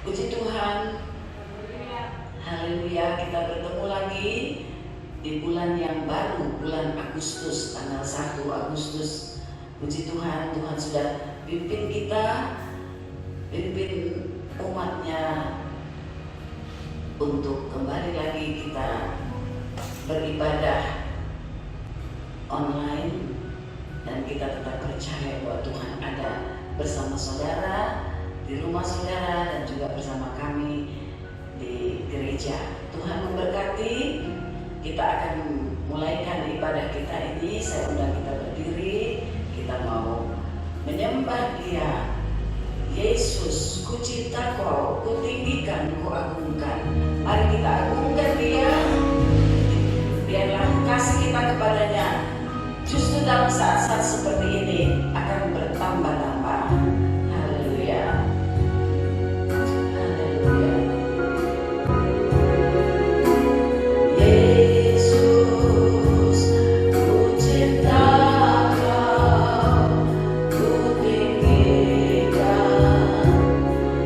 Puji Tuhan, haleluya, kita bertemu lagi di bulan yang baru, bulan Agustus, tanggal 1 Agustus. Puji Tuhan, Tuhan sudah pimpin kita, pimpin umatnya untuk kembali lagi kita beribadah online, dan kita tetap percaya bahwa Tuhan ada bersama saudara, di rumah saudara, dan juga bersama kami di gereja. Tuhan memberkati. Kita akan mulaikan ibadah kita ini. Saya undang kita berdiri. Kita mau menyembah Dia. Yesus, ku cinta Kau, ku tinggikan, ku agungkan. Mari kita agungkan Dia. Biarlah kasih kita kepadanya justru dalam saat-saat seperti ini akan bertambah-tambah. Haleluya. Haleluya. Yesus, ku cinta Kau, ku tinggikan,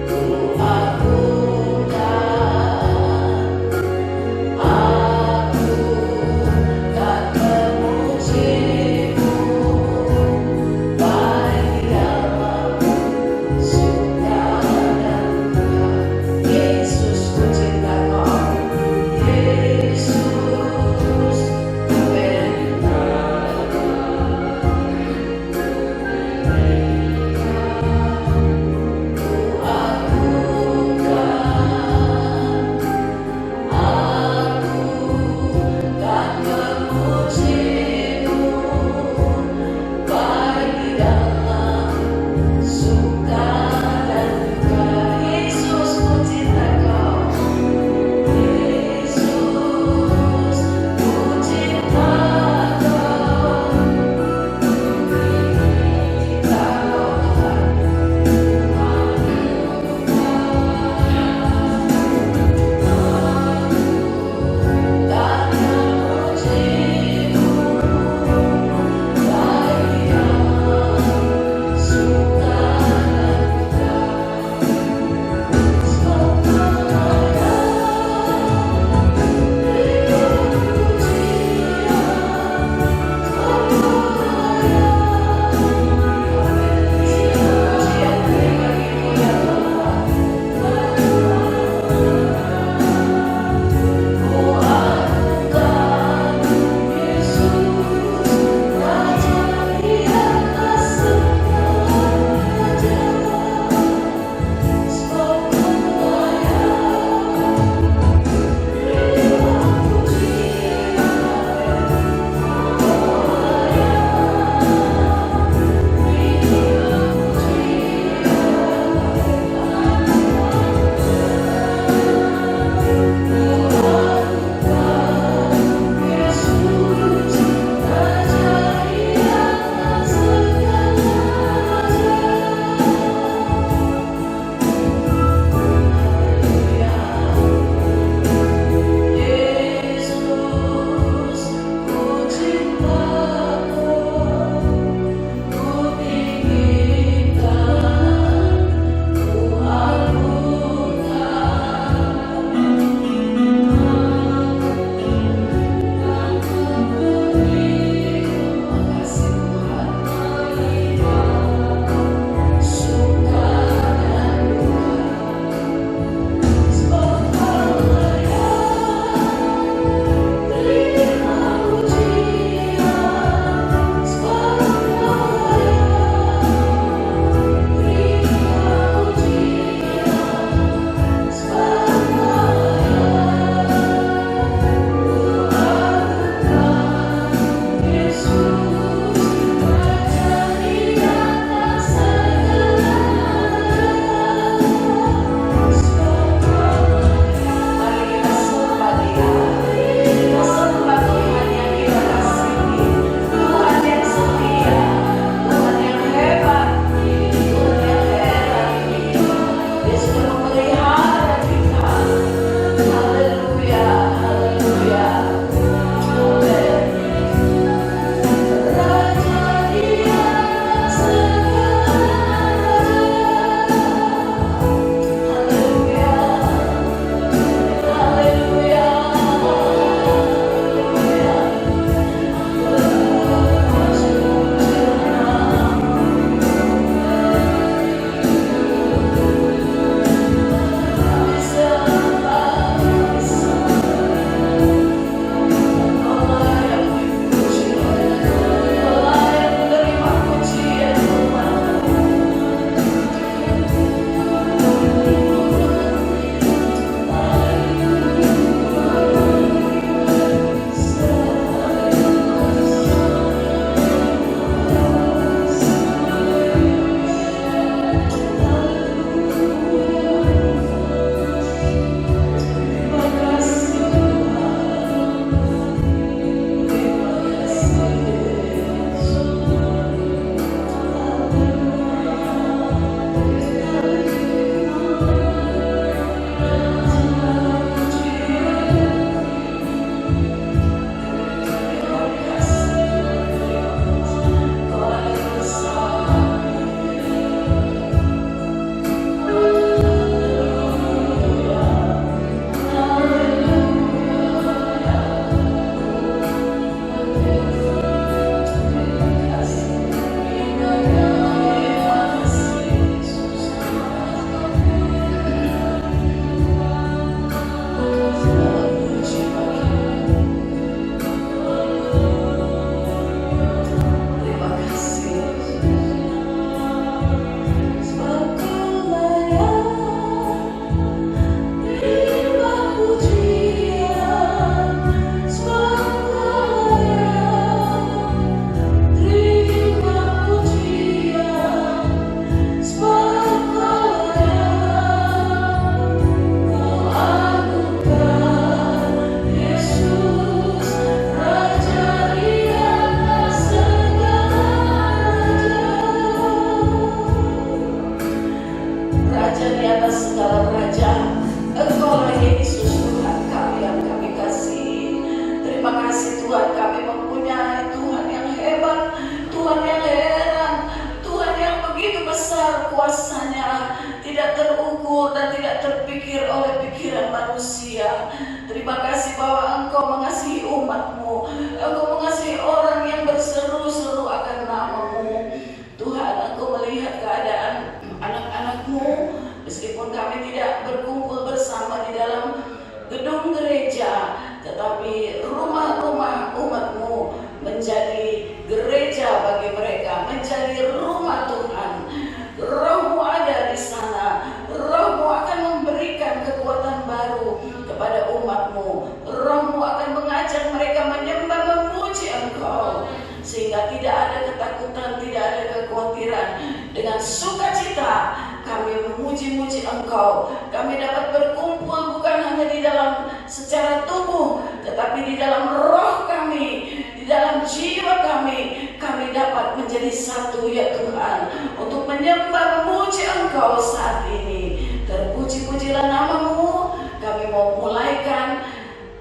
ku agungkan. Aku tak memujimu baik di dalam raja di atas segala raja. Engkaulah Yesus Tuhan kami yang kami kasih. Terima kasih Tuhan, kami mempunyai Tuhan yang hebat, Tuhan yang heran, Tuhan yang begitu besar kuasanya, tidak terukur dan tidak terpikir oleh pikiran manusia. Terima kasih bahwa Engkau mengasihi umat-Mu, Engkau mengasihi orang yang berseru-seru akan nama-Mu. Tuhan, Engkau melihat keadaan anak-anak-Mu, meskipun kami tidak berkumpul bersama di dalam gedung gereja, tetapi rumah-rumah umat-Mu menjadi gereja bagi mereka, menjadi rumah Tuhan. Roh-Mu ada di sana, Roh-Mu akan memberikan kekuatan baru kepada umat-Mu. Roh-Mu akan mengajak mereka menyembah, memuji Engkau, sehingga tidak ada ketakutan, tidak ada kekhawatiran. Dengan sukacita kami memuji-muji Engkau. Kami dapat berkumpul bukan hanya di dalam secara tubuh, tetapi di dalam roh kami, di dalam jiwa kami. Kami dapat menjadi satu ya Tuhan, untuk menyembah, memuji Engkau saat ini. Terpuji-pujilah nama-Mu. Kami mau mulaikan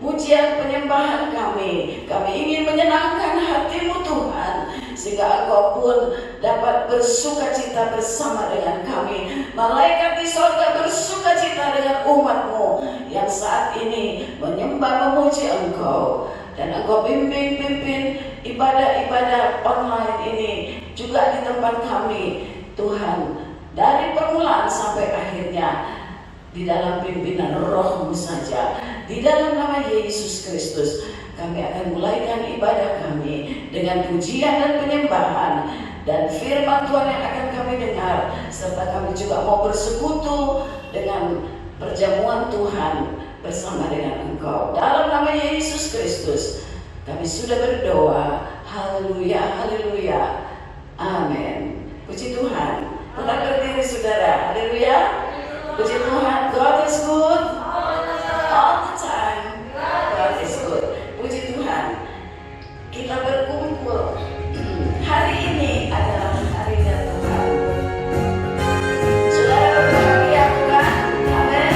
pujian penyembahan kami. Kami ingin menyenangkan hati-Mu Tuhan, sehingga Engkau pun dapat bersukacita bersama dengan kami. Malaikat di sorga bersukacita dengan umat-Mu yang saat ini menyembah, memuji Engkau. Dan Engkau pimpin ibadah-ibadah online ini juga di tempat kami Tuhan, dari permulaan sampai akhirnya, di dalam pimpinan Roh-Mu saja. Di dalam nama Yesus Kristus kami akan mulaikan ibadah kami dengan pujian dan penyembahan, dan firman Tuhan yang akan kami dengar, serta kami juga mau bersekutu dengan perjamuan Tuhan bersama dengan Engkau. Dalam nama Yesus Kristus kami sudah berdoa. Haleluya, haleluya, amin. Puji Tuhan. Tetap berdiri saudara. Haleluya. Puji Tuhan. God is good all the time. God is good. Puji Tuhan. Kita berkumpul. Hari ini adalah harinya Tuhan. Saudara berbahagia bukan? Amin.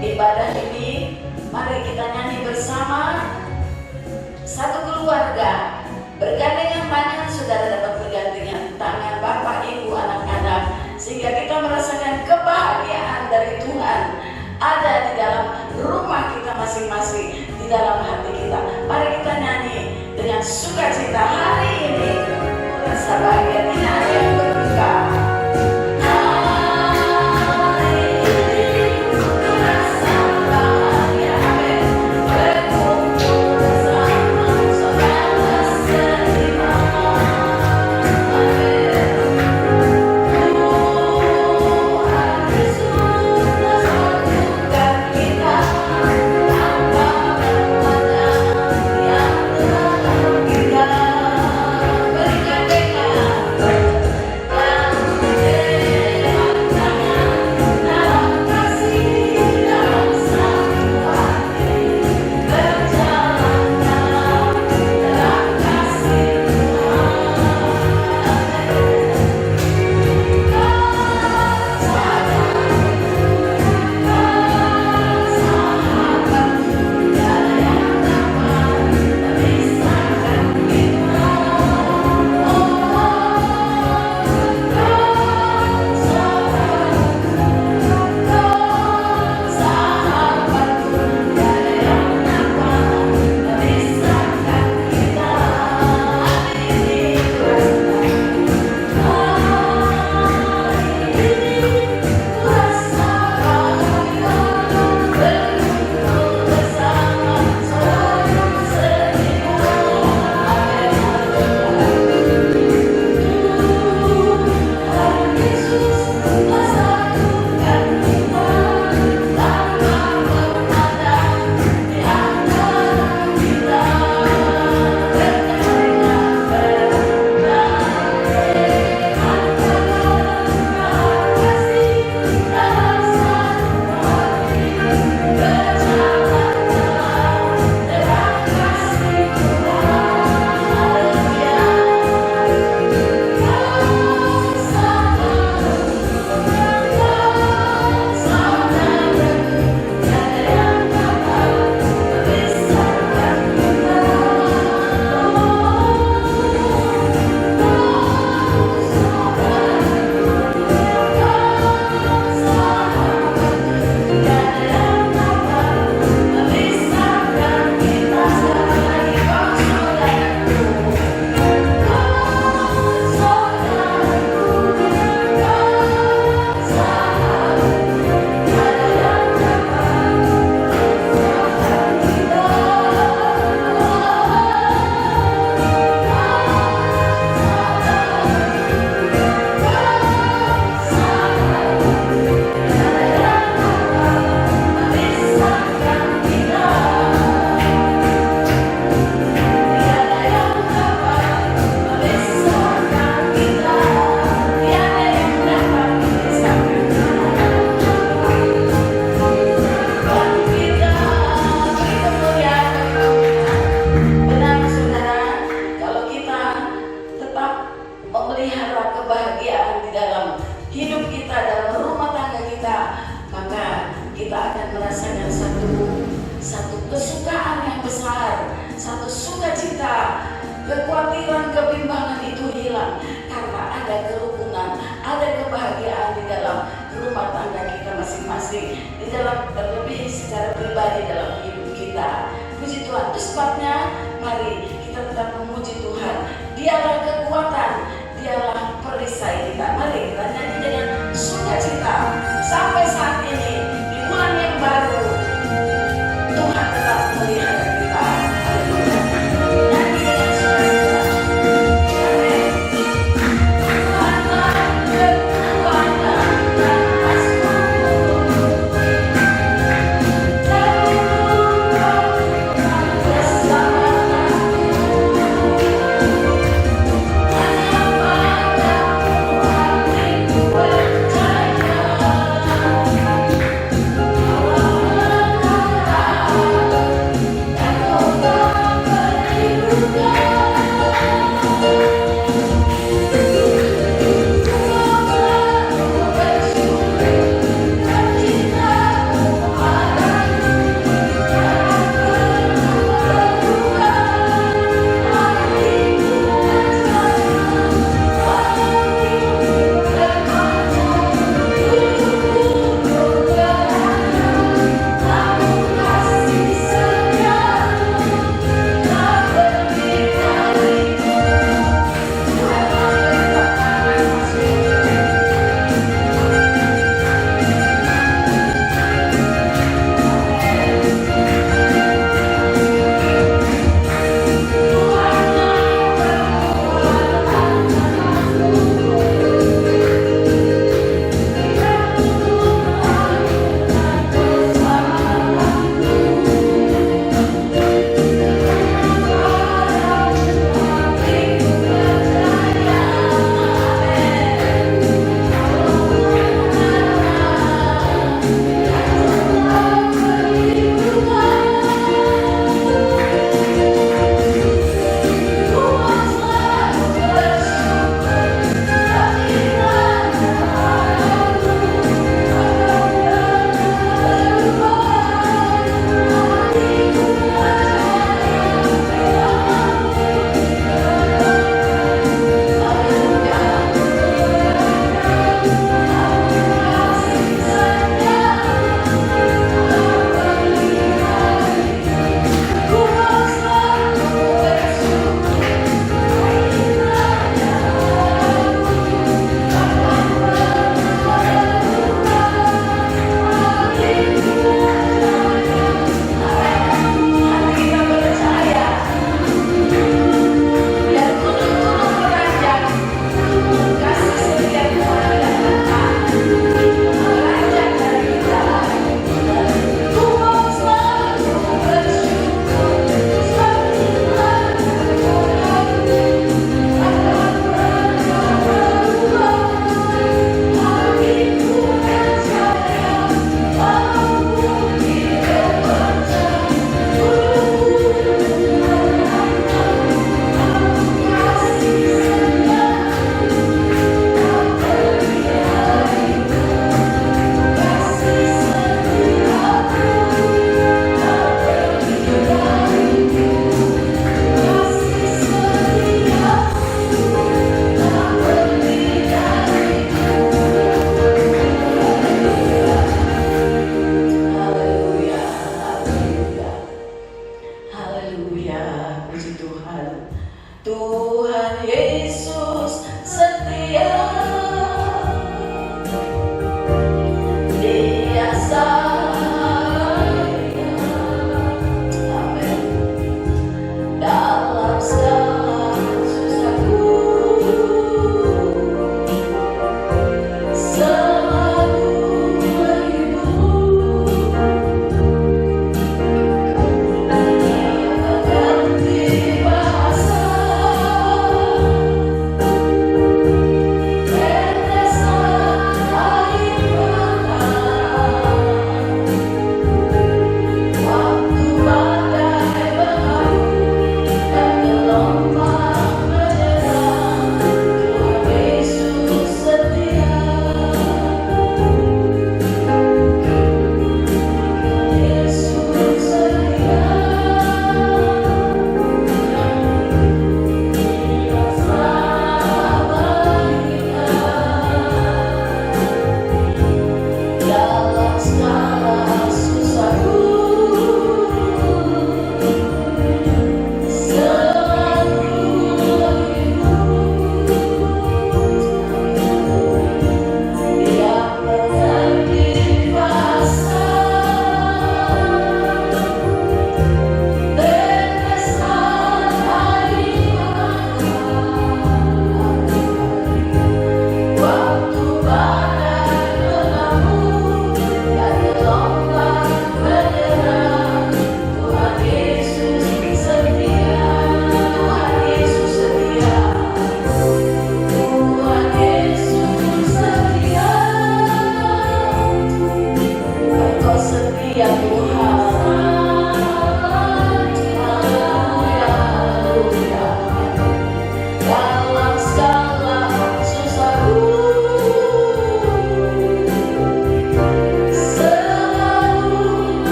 Ibadah ini, mari kita nyanyi bersama. Satu keluarga bergandengan tangan, saudara dapat bergandengan tangan Bapak, Ibu, anak-anak, sehingga kita merasakan kebahagiaan dari Tuhan ada di dalam rumah kita masing-masing, di dalam hati kita. Mari kita nyanyi dengan sukacita hari ini. Rasa bahagia, tidak ada yang berduka. Berikan kekhawatiran, kebimbangan itu hilang karena ada kerukunan, ada kebahagiaan di dalam rumah tangga kita masing-masing, di dalam terlebih secara pribadi dalam hidup kita. Puji Tuhan. Itu sebabnya mari kita tetap memuji Tuhan. Dialah kekuatan, dialah perisai kita. Mari kita nyanyi dengan sukacita sampai saat ini di bulan yang baru. Tuhan tetap melihara kita. Haleluya. Nyanyi dengan sukacita. Amin. Tuhanlah kekuatan dan asmamu.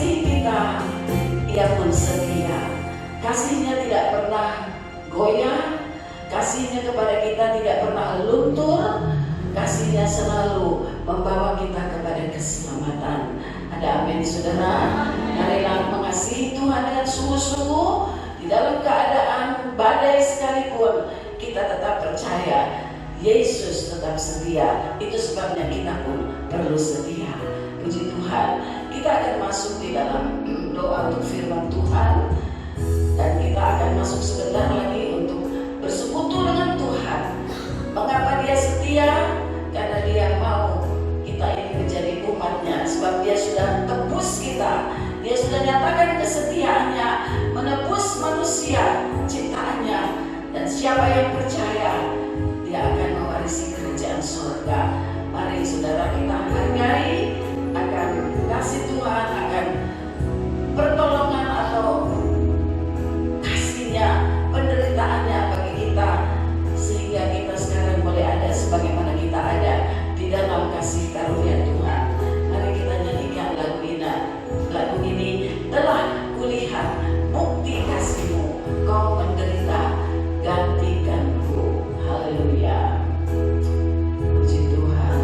mengasihi kita, Ia pun setia. Kasih-Nya tidak pernah goyah, kasih-Nya kepada kita tidak pernah luntur, kasih-Nya selalu membawa kita kepada keselamatan. Ada amin saudara? Marilah mengasihi Tuhan dengan sungguh-sungguh. Di dalam keadaan badai sekalipun, kita tetap percaya Yesus tetap setia. Itu sebabnya kita pun perlu setia. Puji Tuhan. Kita akan masuk di dalam doa untuk firman Tuhan, dan kita akan masuk sebentar lagi untuk bersekutu dengan Tuhan. Mengapa Dia setia? Karena Dia mau kita ini menjadi umat-Nya. Sebab Dia sudah tebus kita. Dia sudah nyatakan kesetiaannya menebus manusia ciptaannya. Dan siapa yang percaya, dia akan mewarisi kerajaan surga. Mari saudara kita hargai akan kasih Tuhan, akan pertolongan atau kasih-Nya, penderitaannya bagi kita, sehingga kita sekarang boleh ada sebagaimana kita ada di dalam kasih karunia Tuhan. Mari kita nyanyikan lagu ini. Lagu ini, telah kulihat bukti kasih-Mu, Kau menderita gantikanku. Haleluya. Puji Tuhan.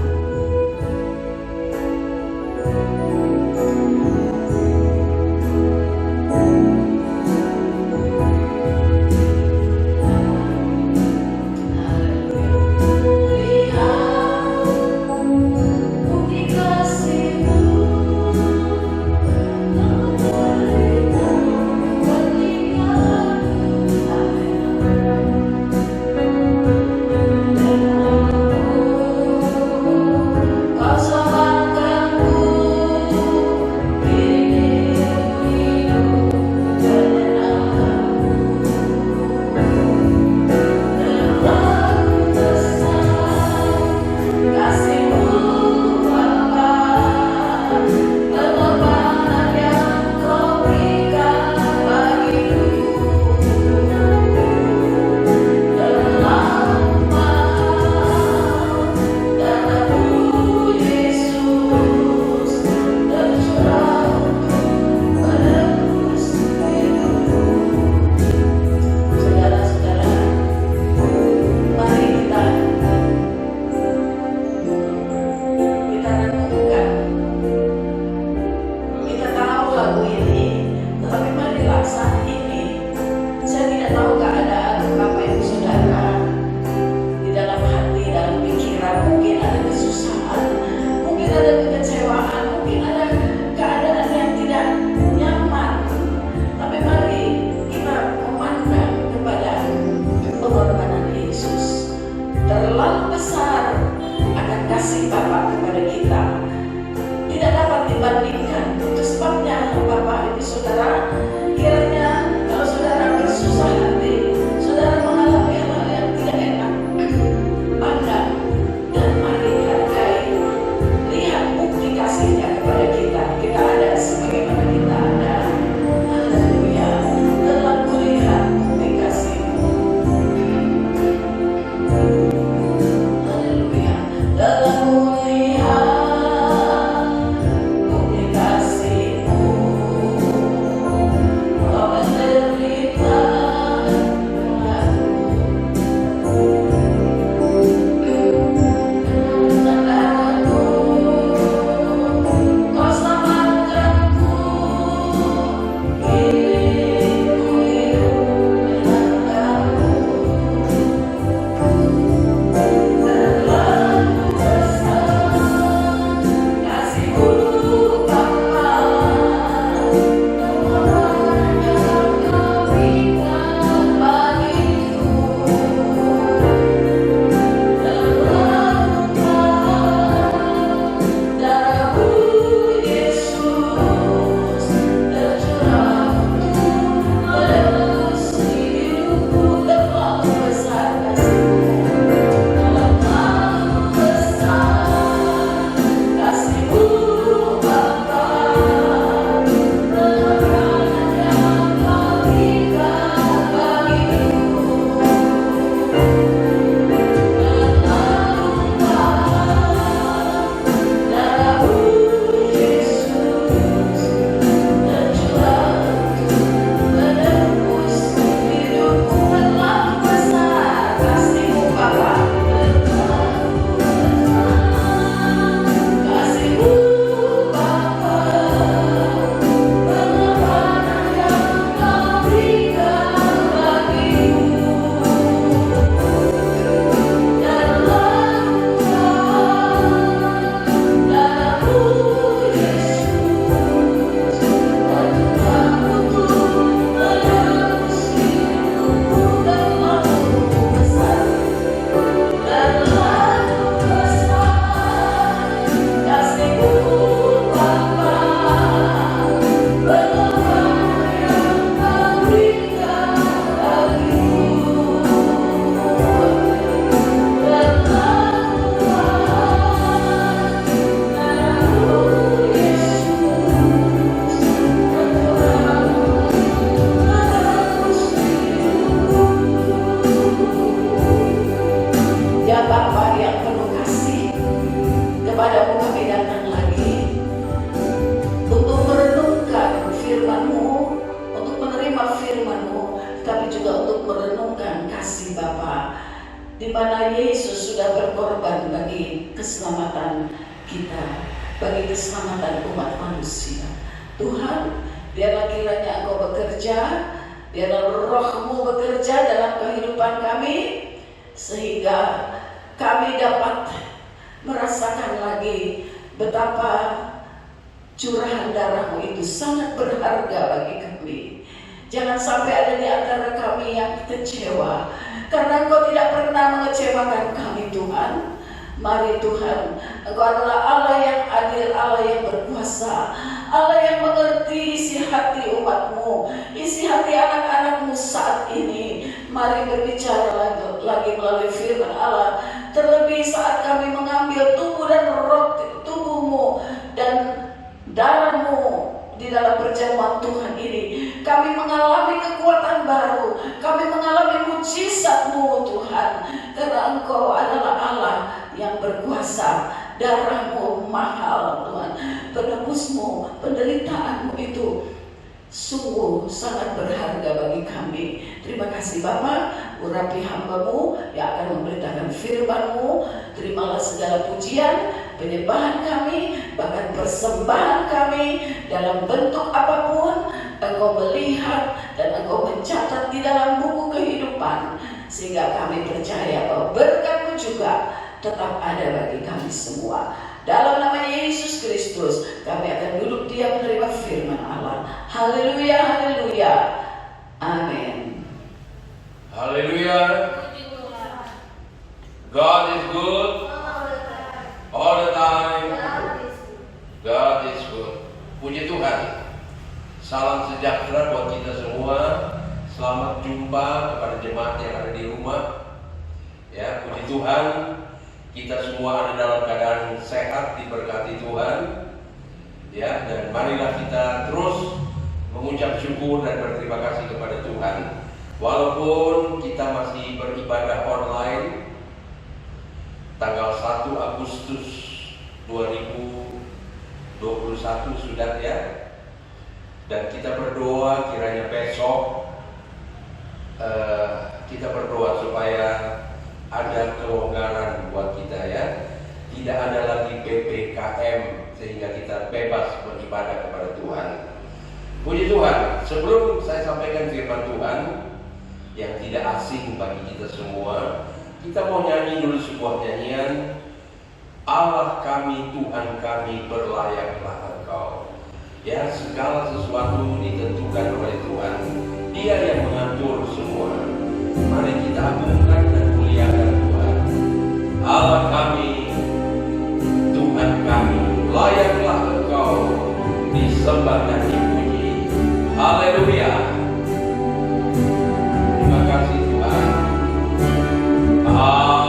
keselamatan kita, bagi keselamatan umat manusia. Tuhan, biarlah kiranya Engkau bekerja, biarlah Roh-Mu bekerja dalam kehidupan kami, sehingga kami dapat merasakan lagi betapa curahan darah-Mu itu sangat berharga bagi kami. Jangan sampai ada di antara kami yang kecewa, karena Engkau tidak pernah mengecewakan kami, Tuhan. Mari Tuhan, Engkau adalah Allah yang adil, Allah yang berkuasa, Allah yang mengerti isi hati umat-Mu, isi hati anak-anak-Mu saat ini. Mari berbicara lagi melalui firman Allah, terlebih saat kami mengambil tubuh dan roh tubuh-Mu dan darah-Mu di dalam perjamuan Tuhan ini. Kami mengalami kekuatan baru, kami mengalami mujizat-Mu Tuhan, karena Engkau adalah Allah yang berkuasa. Darah-Mu mahal Tuhan, penebus-Mu, penderitaan-Mu itu sungguh sangat berharga bagi kami. Terima kasih Bapa, urapi hamba-Mu yang akan memberitakan firman-Mu. Terimalah segala pujian, penyembahan kami, bahkan persembahan kami dalam bentuk apapun. Engkau melihat dan Engkau mencatat di dalam buku kehidupan, sehingga kami percaya bahwa berkat-Mu juga tetap ada bagi kami semua. Dalam nama Yesus Kristus kami akan duduk diam menerima firman Allah. Haleluya, haleluya, amin. Haleluya. God is good all the time. God is good. Puji Tuhan. Salam sejahtera buat kita semua. Selamat jumpa kepada jemaat yang ada di rumah. Ya, puji Tuhan. Kita semua ada dalam keadaan sehat, diberkati Tuhan. Ya, dan marilah kita terus mengucap syukur dan berterima kasih kepada Tuhan. Walaupun kita masih beribadah online, tanggal 1 Agustus 2021 sudah ya. Dan kita berdoa kiranya besok kita berdoa supaya ada kelonggaran buat kita ya. Tidak ada lagi PPKM, sehingga kita bebas beribadah kepada Tuhan. Puji Tuhan. Sebelum saya sampaikan firman Tuhan yang tidak asing bagi kita semua, kita mau nyanyi dulu sebuah nyanyian. Allah kami, Tuhan kami, berlayaklah Engkau. Ya, segala sesuatu ditentukan oleh Tuhan. Dia yang mengatur semua. Mari kita agungkan dan muliakan Tuhan. Allah kami, Tuhan kami, layaklah Engkau disembah dan dipuji. Haleluya. Terima kasih Tuhan. Oh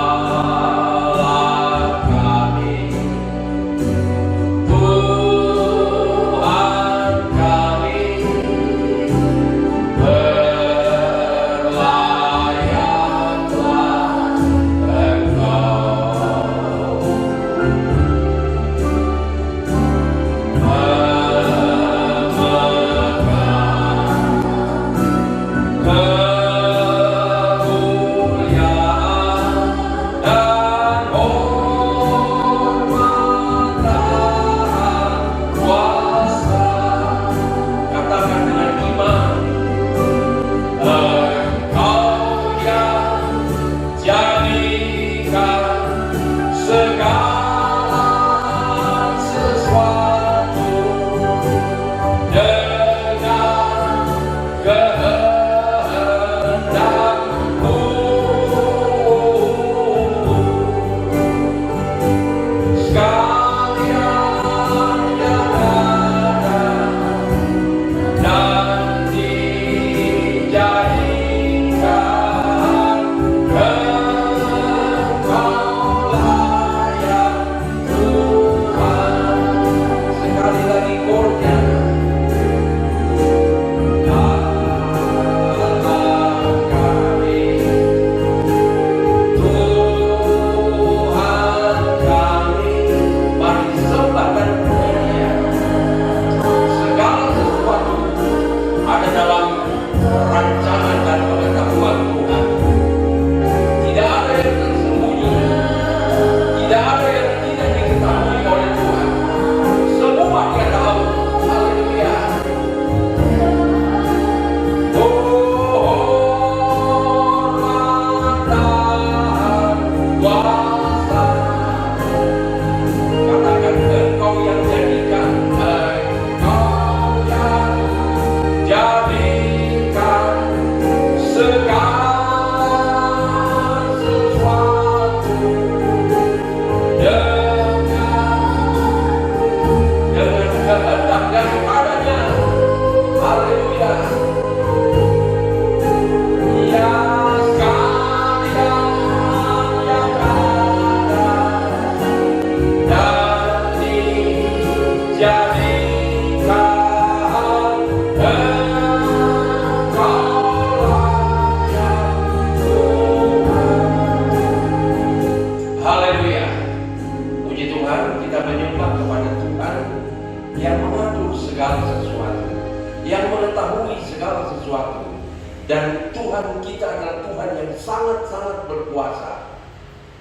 yang mengetahui segala sesuatu, dan Tuhan kita adalah Tuhan yang sangat-sangat berkuasa.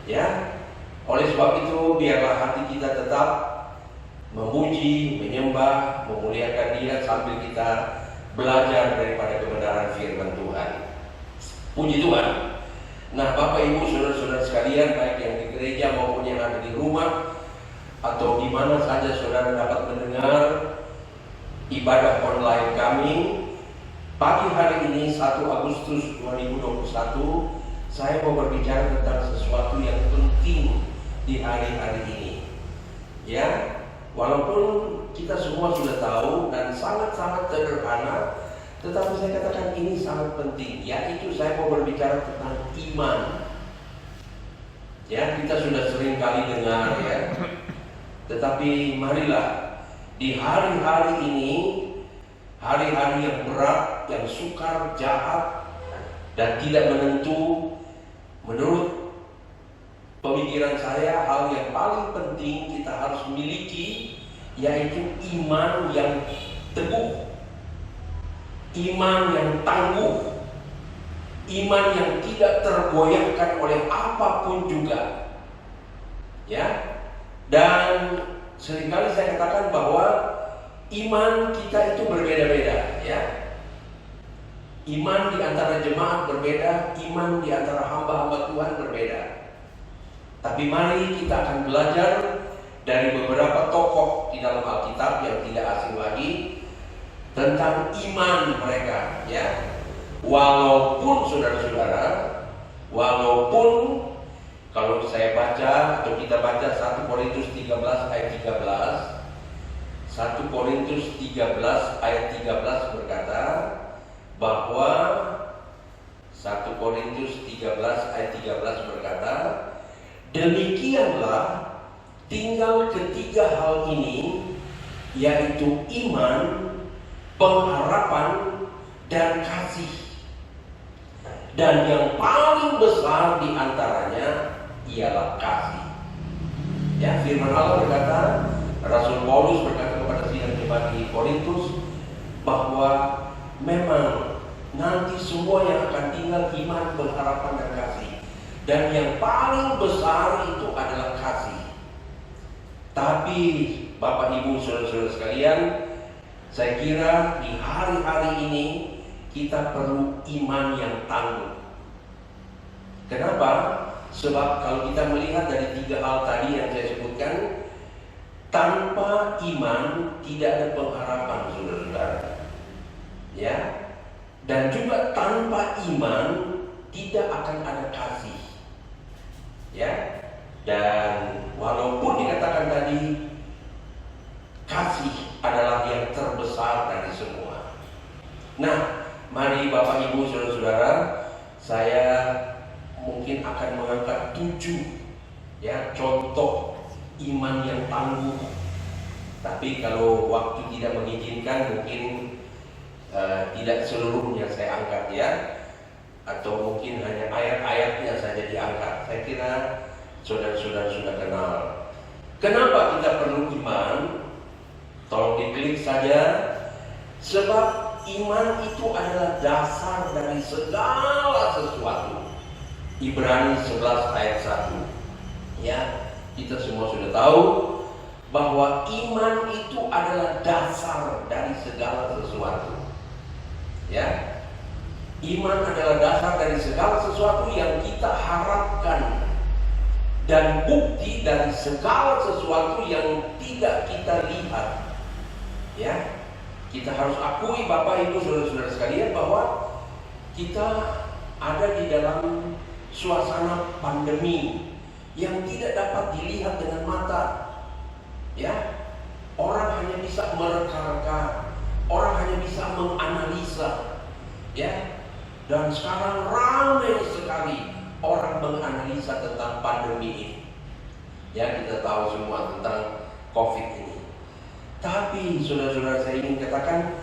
Ya, oleh sebab itu biarlah hati kita tetap memuji, menyembah, memuliakan Dia sambil kita belajar daripada kebenaran firman Tuhan. Puji Tuhan. Nah, Bapak Ibu saudara-saudara sekalian, baik yang di gereja maupun yang ada di rumah atau di mana saja saudara dapat mendengar ibadah online kami, pagi hari ini 1 Agustus 2021 saya mau berbicara tentang sesuatu yang penting di hari-hari ini. Ya, walaupun kita semua sudah tahu dan sangat-sangat sederhana, tetapi saya katakan ini sangat penting, yaitu saya mau berbicara tentang iman. Ya, kita sudah sering kali dengar ya. Tetapi marilah di hari-hari ini, hari-hari yang berat, yang sukar, jahat, dan tidak menentu, menurut pemikiran saya hal yang paling penting kita harus miliki yaitu iman yang teguh, iman yang tangguh, iman yang tidak tergoyahkan oleh apapun juga. Ya, dan seringkali saya katakan bahwa iman kita itu berbeda-beda. Ya, iman di antara jemaat berbeda, iman di antara hamba-hamba Tuhan berbeda. Tapi mari kita akan belajar dari beberapa tokoh di dalam Alkitab yang tidak asing lagi tentang iman mereka, ya. Walaupun saudara-saudara, walaupun kalau saya baca atau kita baca 1 Korintus 13 ayat 13, 1 Korintus 13 ayat 13 berkata bahwa 1 Korintus 13 ayat 13 berkata, demikianlah tinggal ketiga hal ini, yaitu iman, pengharapan, dan kasih. Dan yang paling besar di antaranya ialah kasih. Ya, firman Allah berkata, Rasul Paulus berkata kepada sidang jemaat di Korintus bahwa memang nanti semua yang akan tinggal iman, pengharapan, dan kasih. Dan yang paling besar itu adalah kasih. Tapi Bapak Ibu saudara-saudara sekalian, saya kira di hari-hari ini kita perlu iman yang tangguh. Kenapa? Sebab kalau kita melihat dari tiga hal tadi yang saya sebutkan, tanpa iman tidak ada pengharapan, saudara-saudara. Ya, dan juga tanpa iman tidak akan ada kasih. Ya, dan walaupun dikatakan tadi kasih adalah yang terbesar dari semua. Nah, mari Bapak Ibu saudara-saudara, saya mungkin akan mengangkat 7 ya contoh iman yang tangguh. Tapi kalau waktu tidak mengizinkan mungkin tidak seluruhnya saya angkat ya, atau mungkin hanya ayat-ayatnya saja diangkat. Saya kira saudara-saudara sudah kenal. Kenapa kita perlu iman? Tolong diklik saja. Sebab iman itu adalah dasar dari segala sesuatu. Ibrani 11 ayat 1. Ya, kita semua sudah tahu bahwa iman itu adalah dasar dari segala sesuatu. Ya, iman adalah dasar dari segala sesuatu yang kita harapkan dan bukti dari segala sesuatu yang tidak kita lihat. Ya, kita harus akui Bapak Ibu saudara-saudara sekalian bahwa kita ada di dalam suasana pandemi yang tidak dapat dilihat dengan mata. Ya, orang hanya bisa mereka-reka, orang hanya bisa menganalisa. Ya, dan sekarang ramai sekali orang menganalisa tentang pandemi ini. Ya, kita tahu semua tentang COVID ini. Tapi saudara-saudara, saya ingin katakan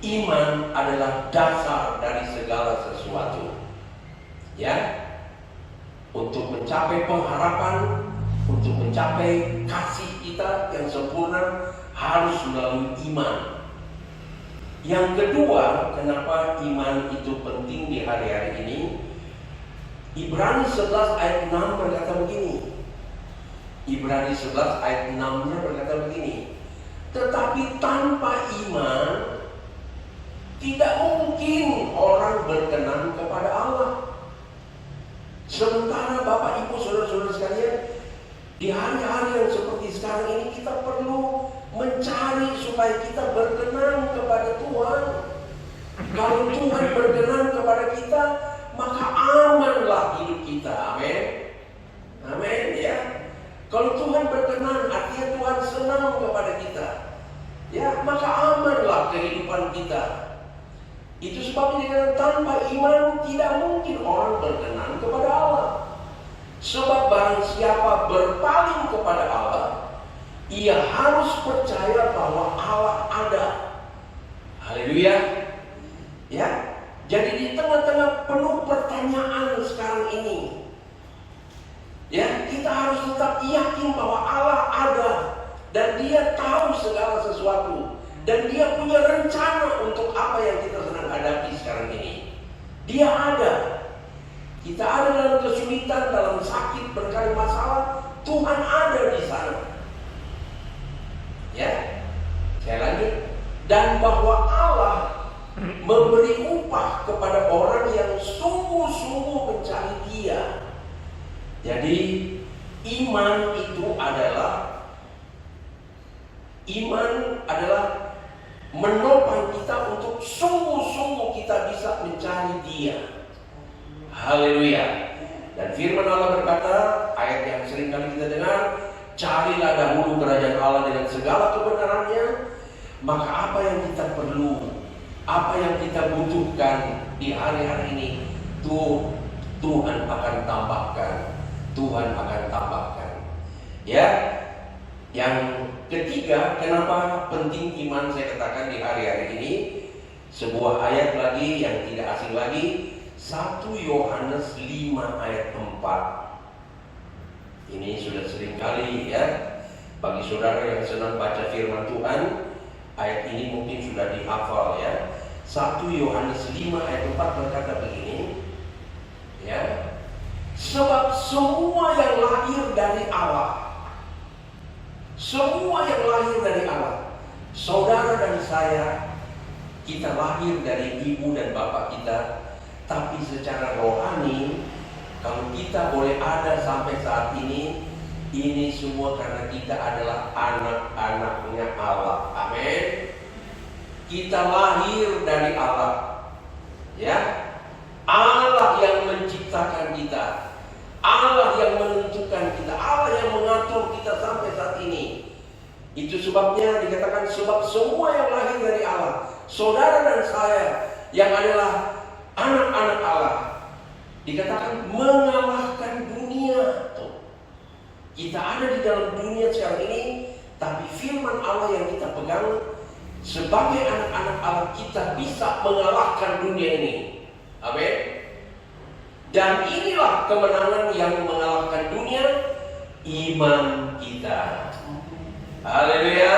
iman adalah dasar dari segala sesuatu. Ya, untuk mencapai pengharapan, untuk mencapai kasih kita yang sempurna harus melalui iman. Yang kedua, kenapa iman itu penting di hari-hari ini? Ibrani 11 ayat 6 berkata begini. Ibrani 11 ayat 6-nya berkata begini. Tetapi tanpa iman tidak mungkin orang berkenan kepada Allah. Sementara Bapak Ibu saudara-saudara sekalian, di hari-hari yang seperti sekarang ini kita perlu mencari supaya kita berkenan kepada Tuhan. Kalau Tuhan berkenan kepada kita, maka amanlah hidup kita. Amin. Amin ya. Kalau Tuhan berkenan, artinya Tuhan senang kepada kita. Ya, maka amanlah kehidupan kita. Itu sebabnya dikatakan tanpa iman tidak mungkin orang berkenan kepada Allah. Sebab barang siapa berpaling kepada Allah, ia harus percaya bahwa Allah ada. Haleluya. Ya. Jadi di tengah-tengah penuh pertanyaan sekarang ini, ya, kita harus tetap yakin bahwa Allah ada dan Dia tahu segala sesuatu dan Dia punya rencana untuk apa yang kita sedang hadapi sekarang ini. Dia ada. Kita ada dalam kesulitan, dalam sakit, berkali masalah, Tuhan ada di sana. Ya, saya lanjut. Dan bahwa Allah memberi upah kepada orang yang sungguh-sungguh mencari Dia. Jadi iman adalah menopang kita untuk sungguh-sungguh kita bisa mencari Dia. Haleluya. Dan firman Allah berkata, ayat yang sering kali kita dengar, carilah dahulu kerajaan Allah dengan segala kebenarannya, maka apa yang kita perlu, apa yang kita butuhkan di hari-hari ini, Tuhan akan tambahkan. Tuhan akan tambahkan. Ya. Yang ketiga, kenapa penting iman saya katakan di hari-hari ini? Sebuah ayat lagi yang tidak asing lagi, 1 Yohanes 5 ayat 4. Ini sudah sering kali ya, bagi saudara yang senang baca firman Tuhan, ayat ini mungkin sudah dihafal ya. 1 Yohanes 5 ayat 4 berkata begini, ya, sebab semua yang lahir dari Allah, semua yang lahir dari Allah, saudara dan saya, kita lahir dari ibu dan bapak kita, tapi secara rohani, kalau kita boleh ada sampai saat ini semua karena kita adalah anak-anaknya Allah. Amin. Kita lahir dari Allah. Ya. Allah yang menciptakan kita. Allah yang menentukan kita. Allah yang mengatur kita sampai saat ini. Itu sebabnya dikatakan sebab semua yang lahir dari Allah, saudara dan saya yang adalah anak-anak Allah, dikatakan mengalahkan dunia. Tuh. Kita ada di dalam dunia sekarang ini, tapi firman Allah yang kita pegang sebagai anak-anak Allah, kita bisa mengalahkan dunia ini. Amin. Dan inilah kemenangan yang mengalahkan dunia, iman kita. Haleluya.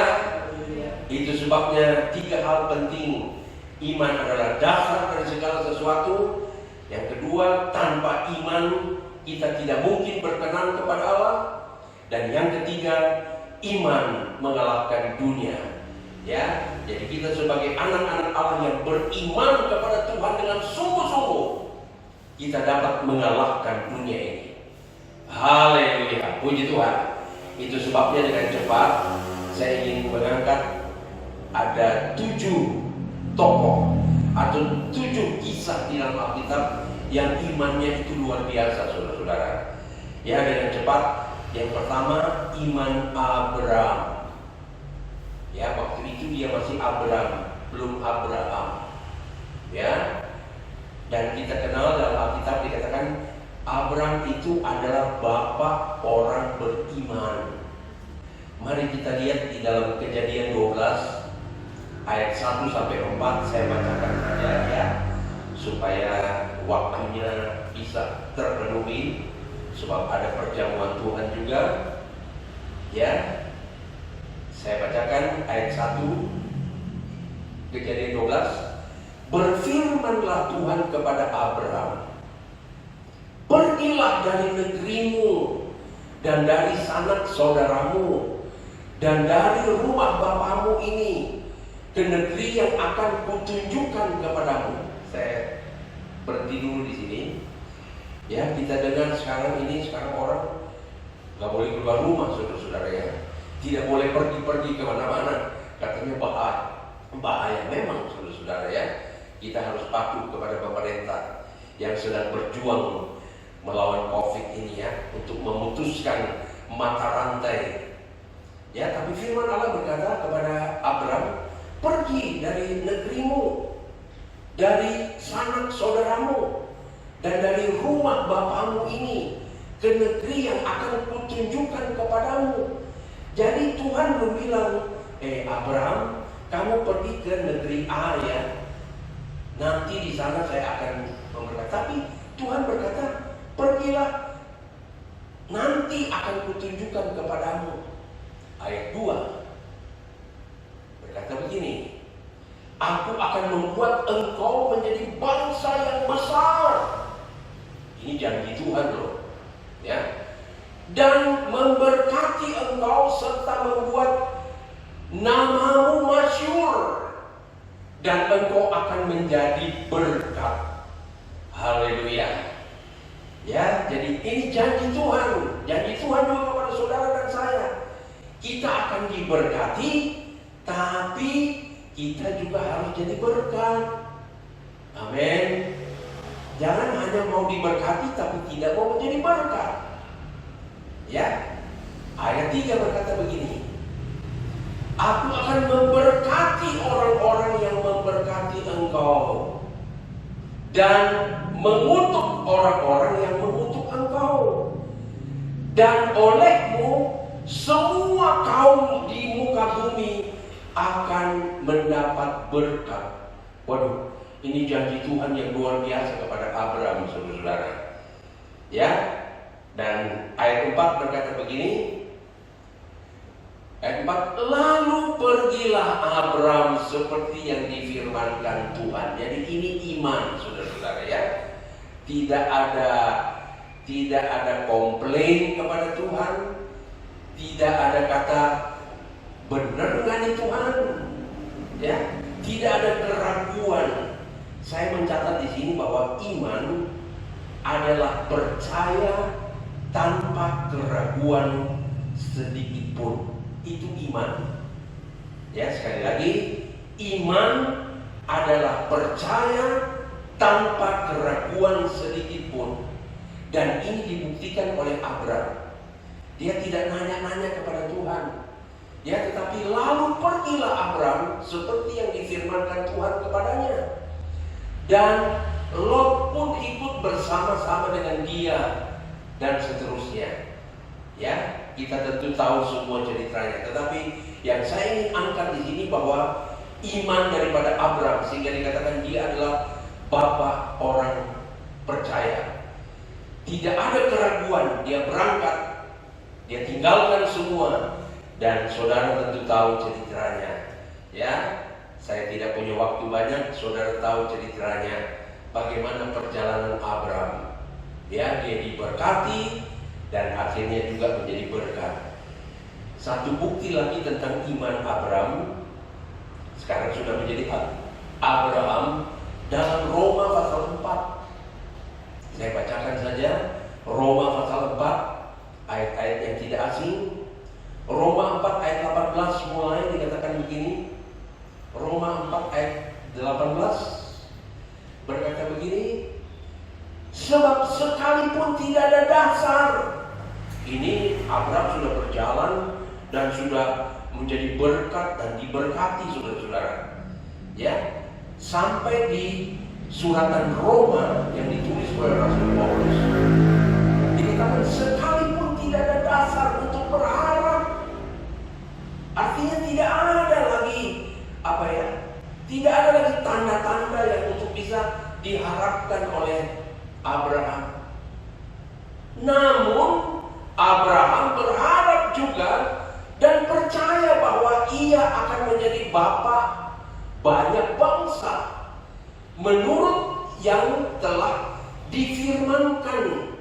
Itu sebabnya 3 hal penting. Iman adalah dasar dari segala sesuatu. Yang kedua, tanpa iman kita tidak mungkin berkenan kepada Allah. Dan yang ketiga, iman mengalahkan dunia. Ya, jadi kita sebagai anak-anak Allah yang beriman kepada Tuhan dengan sungguh-sungguh, kita dapat mengalahkan dunia ini. Haleluya, puji Tuhan. Itu sebabnya dengan cepat saya ingin mengangkat ada 7 tokoh atau 7 kisah di dalam Alkitab yang imannya itu luar biasa, saudara-saudara. Ya, dengan cepat. Yang pertama, iman Abraham. Ya, waktu itu dia masih Abraham, belum Abraham. Ya. Dan kita kenal dalam Alkitab dikatakan Abraham itu adalah bapak orang beriman. Mari kita lihat di dalam Kejadian 12 ayat 1 sampai 4, saya bacakan saja ya, supaya waktunya bisa terpenuhi, sebab ada perjamuan Tuhan juga. Ya. Saya bacakan ayat 1. Kejadian 12, berfirmanlah Tuhan kepada Abraham, pergilah dari negerimu dan dari sanak saudaramu dan dari rumah bapamu ini ke negeri yang akan kutunjukkan kepadamu. Saya berhenti dulu di sini. Ya, kita dengar sekarang orang nggak boleh keluar rumah, saudara-saudara ya. Tidak boleh pergi-pergi kemana-mana. Katanya bahaya memang, saudara-saudara ya. Kita harus patuh kepada pemerintah yang sedang berjuang melawan COVID ini ya, untuk memutuskan mata rantai. Ya, tapi firman Allah berkata kepada Abraham, pergi dari negerimu, dari sanak saudaramu, dan dari rumah bapamu ini ke negeri yang akan kutunjukkan kepadamu. Jadi Tuhan bilang, Abraham, kamu pergi ke negeri A ya. Nanti di sana saya akan memberkati. Tapi Tuhan berkata, pergilah, nanti akan kutunjukkan kepadamu. Ayat 2 berkata begini, aku akan membuat engkau menjadi bangsa yang besar. Ini janji Tuhan loh, ya. Dan memberkati engkau serta membuat namamu masyhur, dan engkau akan menjadi berkat. Haleluya. Ya, jadi ini janji Tuhan. Janji Tuhan juga kepada saudara dan saya. Kita akan diberkati, tapi kita juga harus jadi berkat. Amin. Jangan hanya mau diberkati tapi tidak mau menjadi berkat. Ya. Ayat 3 berkata begini, aku akan memberkati orang-orang yang memberkati engkau, dan mengutuk orang-orang yang mengutuk engkau. Dan olehmu semua kaum di muka bumi akan mendapat berkat. Waduh, ini janji Tuhan yang luar biasa kepada Abraham, saudara-saudara. Ya, dan ayat 4 berkata begini. Ayat 4, lalu pergilah Abraham seperti yang difirmankan Tuhan. Jadi ini iman, saudara-saudara ya. Tidak ada komplain kepada Tuhan. Tidak ada kata benar nggak nih Tuhan? Ya, tidak ada keraguan. Saya mencatat di sini bahwa iman adalah percaya tanpa keraguan sedikit pun. Itu iman. Ya, sekali lagi, iman adalah percaya tanpa keraguan sedikit pun. Dan ini dibuktikan oleh Abraham. Dia tidak nanya-nanya kepada Tuhan. Ya, tetapi lalu pergilah Abraham seperti yang difirmankan Tuhan kepadanya. Dan Lot pun ikut bersama-sama dengan dia, dan seterusnya. Ya, kita tentu tahu semua ceritanya. Tetapi yang saya ingin angkat di sini bahwa iman daripada Abraham, sehingga dikatakan dia adalah bapa orang percaya. Tidak ada keraguan, dia berangkat, dia tinggalkan semua, dan saudara tentu tahu ceritanya. Ya, saya tidak punya waktu banyak, saudara tahu ceritanya. Bagaimana perjalanan Abraham? Ya, dia diberkati dan akhirnya juga menjadi berkat. Satu bukti lagi tentang iman Abraham sekarang sudah menjadi Abraham dalam Roma pasal 4. Saya bacakan saja Roma pasal 4, ayat-ayat yang tidak asing. Roma 4 ayat 18 mulai dikatakan begini. Roma 4 ayat 18 berkata begini, sebab sekalipun tidak ada dasar. Ini Abraham sudah berjalan dan sudah menjadi berkat dan diberkati, saudara-saudara. Ya, sampai di suratan Roma yang ditulis oleh Rasul Paulus, dikatakan sekalipun tidak ada dasar untuk berharap. Artinya tidak ada lagi tidak ada lagi tanda-tanda yang untuk bisa diharapkan oleh Abraham. Namun Abraham berharap juga dan percaya bahwa ia akan menjadi bapa banyak bangsa menurut yang telah difirmankan.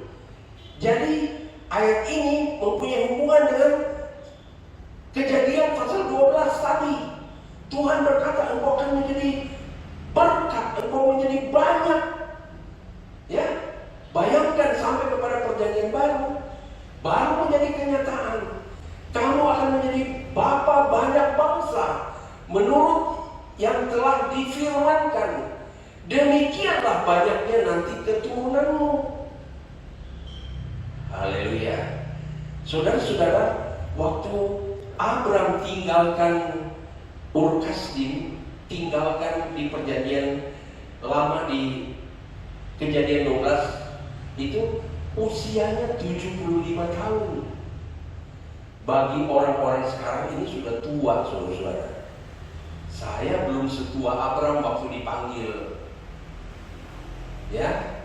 Jadi ayat ini mempunyai hubungan dengan Kejadian pasal 12 tadi. Tuhan berkata, engkau akan menjadi berkat, engkau menjadi banyak. Ya, bayangkan sampai kepada perjanjian baru menjadi kenyataan. Kamu akan menjadi bapa banyak bangsa menurut yang telah difirmankan. Demikianlah banyaknya nanti keturunanmu. Haleluya. Saudara-saudara, waktu Abraham tinggalkan Ur Kasdim, tinggalkan di perjanjian lama di Kejadian 12, itu usianya 75 tahun. Bagi orang-orang sekarang ini sudah tua, saudara-saudara. Saya belum setua Abraham waktu dipanggil. Ya.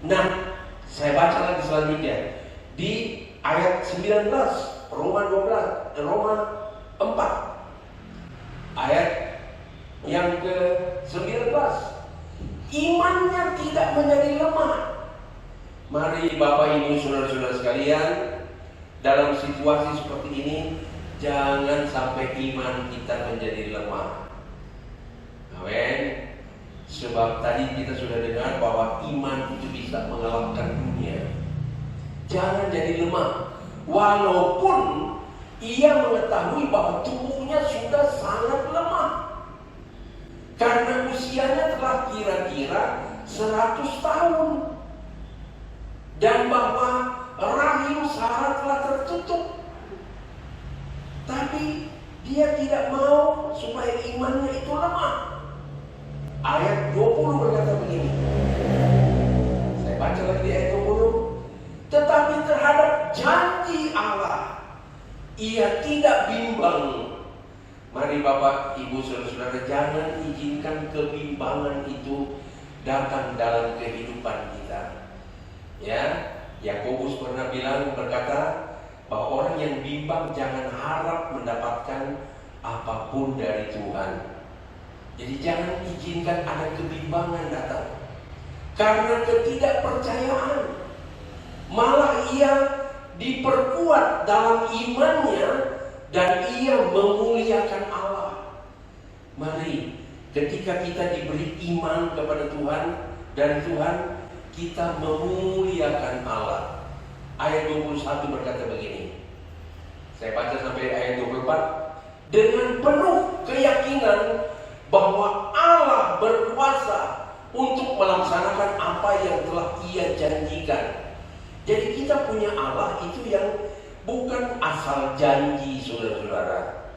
Nah, saya baca lagi selanjutnya di ayat 19 Roma 4 ayat yang ke-19. Imannya tidak menjadi lemah. Mari Bapak Ibu saudara-saudara sekalian, dalam situasi seperti ini jangan sampai iman kita menjadi lemah. Amin. Sebab tadi kita sudah dengar bahwa iman itu bisa mengalahkan dunia. Jangan jadi lemah. Walaupun ia mengetahui bahwa tubuhnya sudah sangat lemah, karena usianya telah kira-kira 100 tahun, dan bahwa rahim Sarah telah tertutup. Tapi dia tidak mau supaya imannya itu lemah. Ayat 20 berkata begini. Saya baca lagi di ayat 20. Tetapi terhadap janji Allah ia tidak bimbang. Mari Bapak, Ibu, Saudara-saudara, jangan izinkan kebimbangan itu datang dalam kehidupan kita. Ya, Yakobus pernah berkata bahwa orang yang bimbang jangan harap mendapatkan apapun dari Tuhan. Jadi jangan izinkan ada kebimbangan datang karena ketidakpercayaan. Malah ia diperkuat dalam imannya dan ia memuliakan Allah. Mari, ketika kita diberi iman kepada Tuhan, dari Tuhan, kita memuliakan Allah. Ayat 21 berkata begini. Saya baca sampai ayat 24. Dengan penuh keyakinan bahwa Allah berkuasa untuk melaksanakan apa yang telah Ia janjikan. Jadi kita punya Allah itu yang bukan asal janji, saudara-saudara.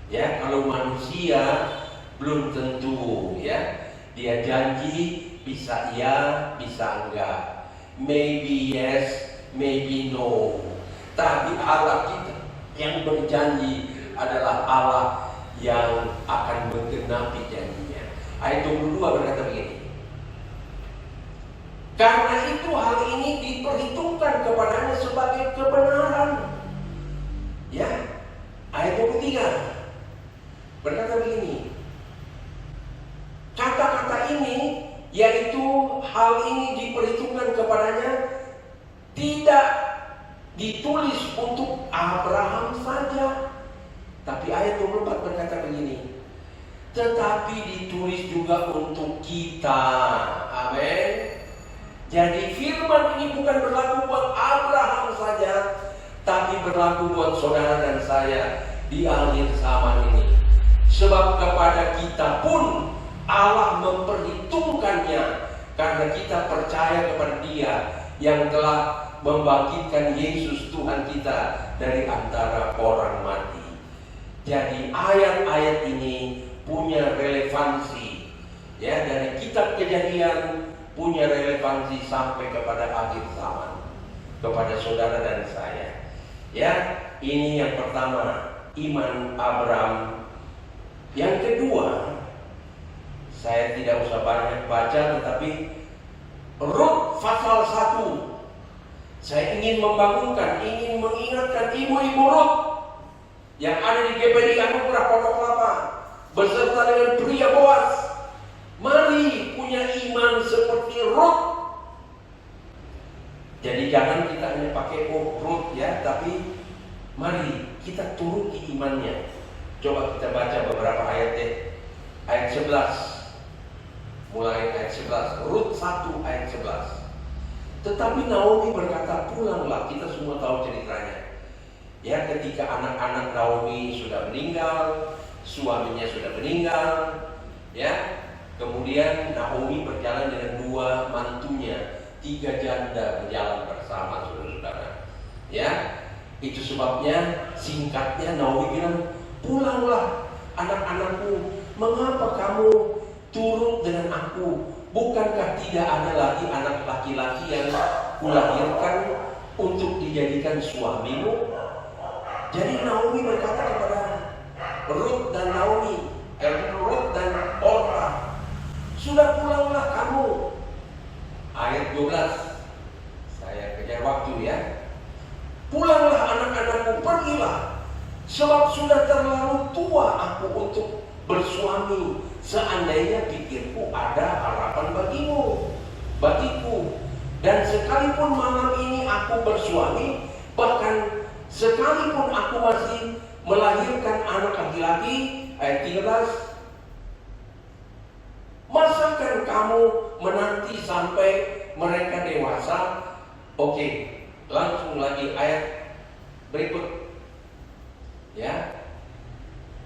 Ya, kalau manusia belum tentu, ya, dia janji bisa iya, bisa enggak, maybe yes, maybe no. Tapi Allah kita yang berjanji adalah Allah yang akan menggenapi janjinya. Ayat 22 berkata begini. Karena itu hal ini diperhitungkan kepadanya sebagai kebenaran. Ya, ayat 23 berkata begini. Kata-kata ini, yaitu hal ini diperhitungkan kepadanya, tidak ditulis untuk Abraham saja. Tapi ayat 24 berkata begini. Tetapi ditulis juga untuk kita. Amin. Jadi firman ini bukan berlaku buat Abraham saja, tapi berlaku buat saudara dan saya di akhir zaman ini. Sebab kepada kita pun Allah memperhitungkannya, karena kita percaya kepada Dia yang telah membangkitkan Yesus Tuhan kita dari antara orang mati. Jadi ayat-ayat ini punya relevansi, ya, dari kitab Kejadian punya relevansi sampai kepada akhir zaman, kepada saudara dan saya. Ya, ini yang pertama, iman Abraham. Yang kedua, saya tidak usah banyak baca, tetapi Rut pasal 1. Saya ingin membangunkan, ingin mengingatkan ibu-ibu Rut yang ada di GPD Anugerah Pondok Kelapa. beserta dengan pria Boas. Mari punya iman seperti Rut. Jadi jangan kita hanya pakai Rut ya, tapi mari kita turuti imannya. Coba kita baca beberapa ayat deh. Ayat 11. Mulai ayat 11. Rut 1 ayat 11. Tetapi Naomi berkata, pulanglah. Kita semua tahu ceritanya. Ya, ketika anak-anak Naomi sudah meninggal, suaminya sudah meninggal, ya. Kemudian Naomi berjalan dengan 2 mantunya, 3 janda berjalan bersama, saudara-saudara. Ya, itu sebabnya singkatnya Naomi bilang, pulanglah anak-anakku, mengapa kamu turut dengan aku? Bukankah tidak ada lagi anak laki-laki yang kulahirkan untuk dijadikan suamimu? Jadi Naomi berkata kepada Rut dan Rut dan Orpa, sudah pulanglah kamu. Ayat 12, saya kejar waktu ya. Pulanglah anak-anakku, pergilah, sebab sudah terlalu tua aku untuk bersuami. Seandainya pikirku ada harapan bagiku. Dan sekalipun malam ini aku bersuami, bahkan sekalipun aku masih melahirkan anak laki-laki. Ayat 13, masakan kamu menanti sampai mereka dewasa? Oke, langsung lagi ayat berikut. Ya,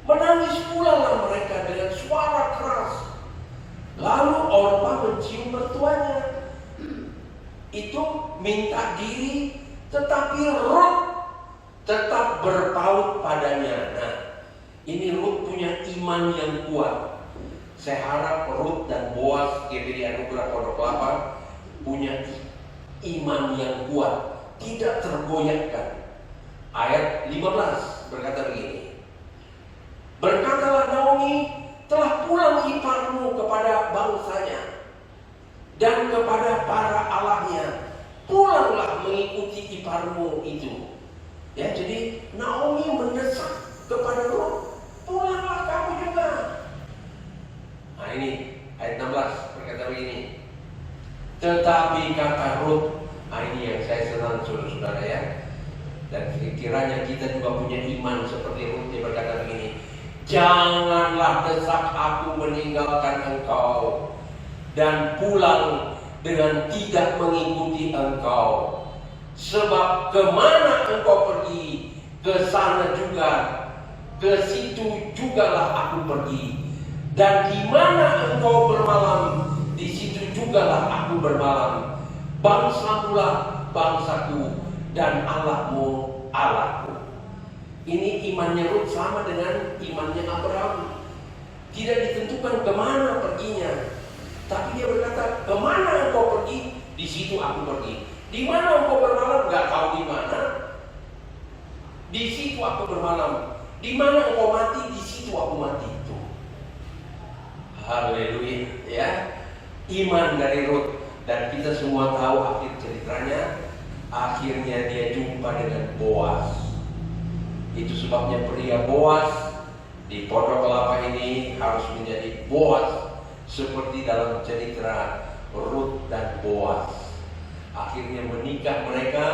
menangis pula lah mereka dengan suara keras. Lalu Orpa mencium mertuanya. Itu minta diri, tetapi Rut tetap berpaut padanya. Nah, ini Rut punya iman yang kuat. Saya harap Rut dan Boas GBD Anugerah Pondok Kelapa punya iman yang kuat, tidak tergoyahkan. Ayat 15 berkata begini. Berkatalah Naomi, telah pulang iparmu kepada bangsanya dan kepada para allahnya. Pulanglah mengikuti iparmu itu. Ya, jadi Naomi mendesak kepada Rut, pulanglah kamu juga. Nah ini ayat 16 berkata begini. Tetapi kata Rut, nah ini yang saya senang saudara-saudara ya. Dan kiranya kita juga punya iman seperti Rut. Dia berkata begini, janganlah desak aku meninggalkan engkau dan pulang dengan tidak mengikuti engkau. Sebab kemana engkau pergi, ke sana juga, ke situ jugalah aku pergi. Dan di mana engkau bermalam, di situ jugalah aku bermalam. Bangsamulah bangsaku dan Allahmu Allahku. Ini imannya Rut sama dengan imannya Abraham. Tidak ditentukan kemana perginya, tapi dia berkata, kemana engkau pergi, di situ aku pergi. Di mana engkau bermalam, gak tahu di mana. Di situ aku bermalam. Di mana engkau mati, di situ aku mati. Itu. Haleluya, ya. Iman dari Rut. Dan kita semua tahu akhir ceritanya. Akhirnya dia jumpa dengan Boas. Itu sebabnya pria Boas di Pondok Kelapa ini harus menjadi Boas seperti dalam cerita Rut dan Boas. Akhirnya menikah mereka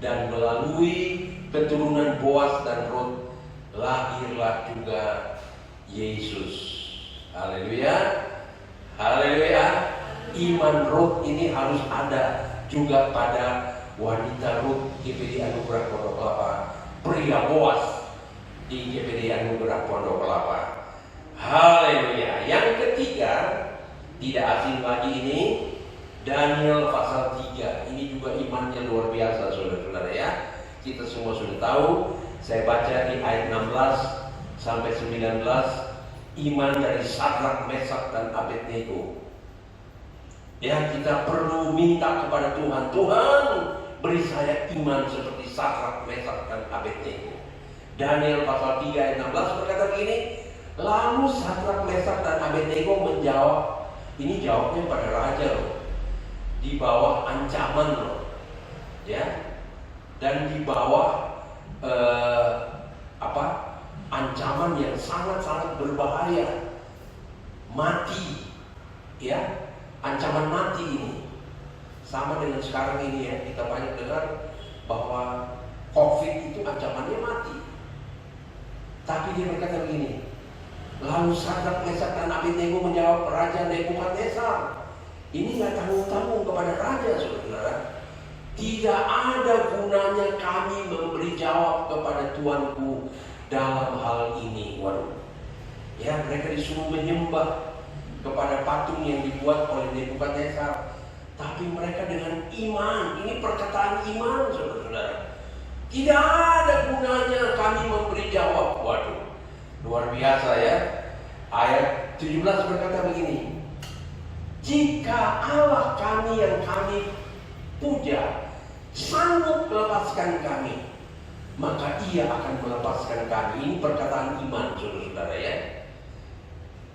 dan melalui keturunan Boas dan Rut lahirlah juga Yesus. Haleluya. Haleluya. Iman Rut ini harus ada juga pada wanita Rut GPD Anugerah Pondok Kelapa. Pria Boas di GPD Anugerah Pondok Kelapa. Haleluya. Yang ketiga, tidak asing lagi ini, Daniel pasal 3. Ini juga imannya luar biasa saudara-saudara ya. Kita semua sudah tahu. Saya baca di ayat 16 sampai 19. Iman dari Sadrak, Mesak dan Abednego. Ya, kita perlu minta kepada Tuhan, Tuhan beri saya iman seperti Sadrak, Mesak dan Abednego. Daniel pasal 3 ayat 16 berkata begini. Lalu Sadrak, Mesak dan Abednego menjawab. Ini jawabnya pada raja loh. Di bawah ancaman loh, ya, dan di bawah ancaman yang sangat-sangat berbahaya, mati, ya, ancaman mati ini. Sama dengan sekarang ini ya, kita banyak dengar bahwa COVID itu ancamannya mati. Tapi dia berkata begini, lalu Sadrak, Mesak dan Abednego menjawab Raja Nebukadnezar, ini nggak tanggung-tanggung kepada raja, saudara. Tidak ada gunanya kami memberi jawab kepada Tuanku dalam hal ini. Waduh, ya, mereka disuruh menyembah kepada patung yang dibuat oleh Nebukadnezar. Tapi mereka dengan iman, ini perkataan iman, saudara-saudara. Tidak ada gunanya kami memberi jawab. Waduh, luar biasa ya. Ayat 17 berkata begini, jika Allah kami yang kami puja sanggup melepaskan kami, maka Ia akan melepaskan kami. Ini perkataan iman, saudara-saudara ya.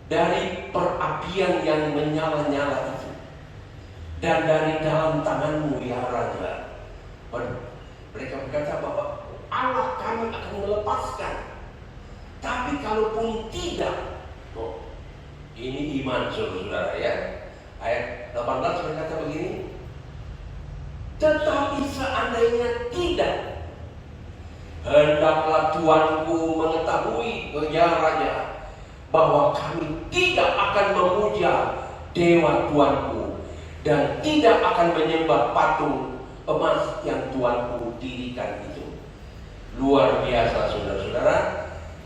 Dari perapian yang menyala-nyala itu, dan dari dalam tanganmu ya Raja. Mereka berkata bahwa Allah kami akan melepaskan. Tapi kalaupun tidak, ini iman, saudara-saudara ya. Ayat 18 berkata begini, tetapi seandainya tidak, hendaklah Tuanku mengetahui, ya Raja, bahwa kami tidak akan memuja dewa Tuanku dan tidak akan menyembah patung emas yang Tuanku dirikan itu. Luar biasa, saudara-saudara.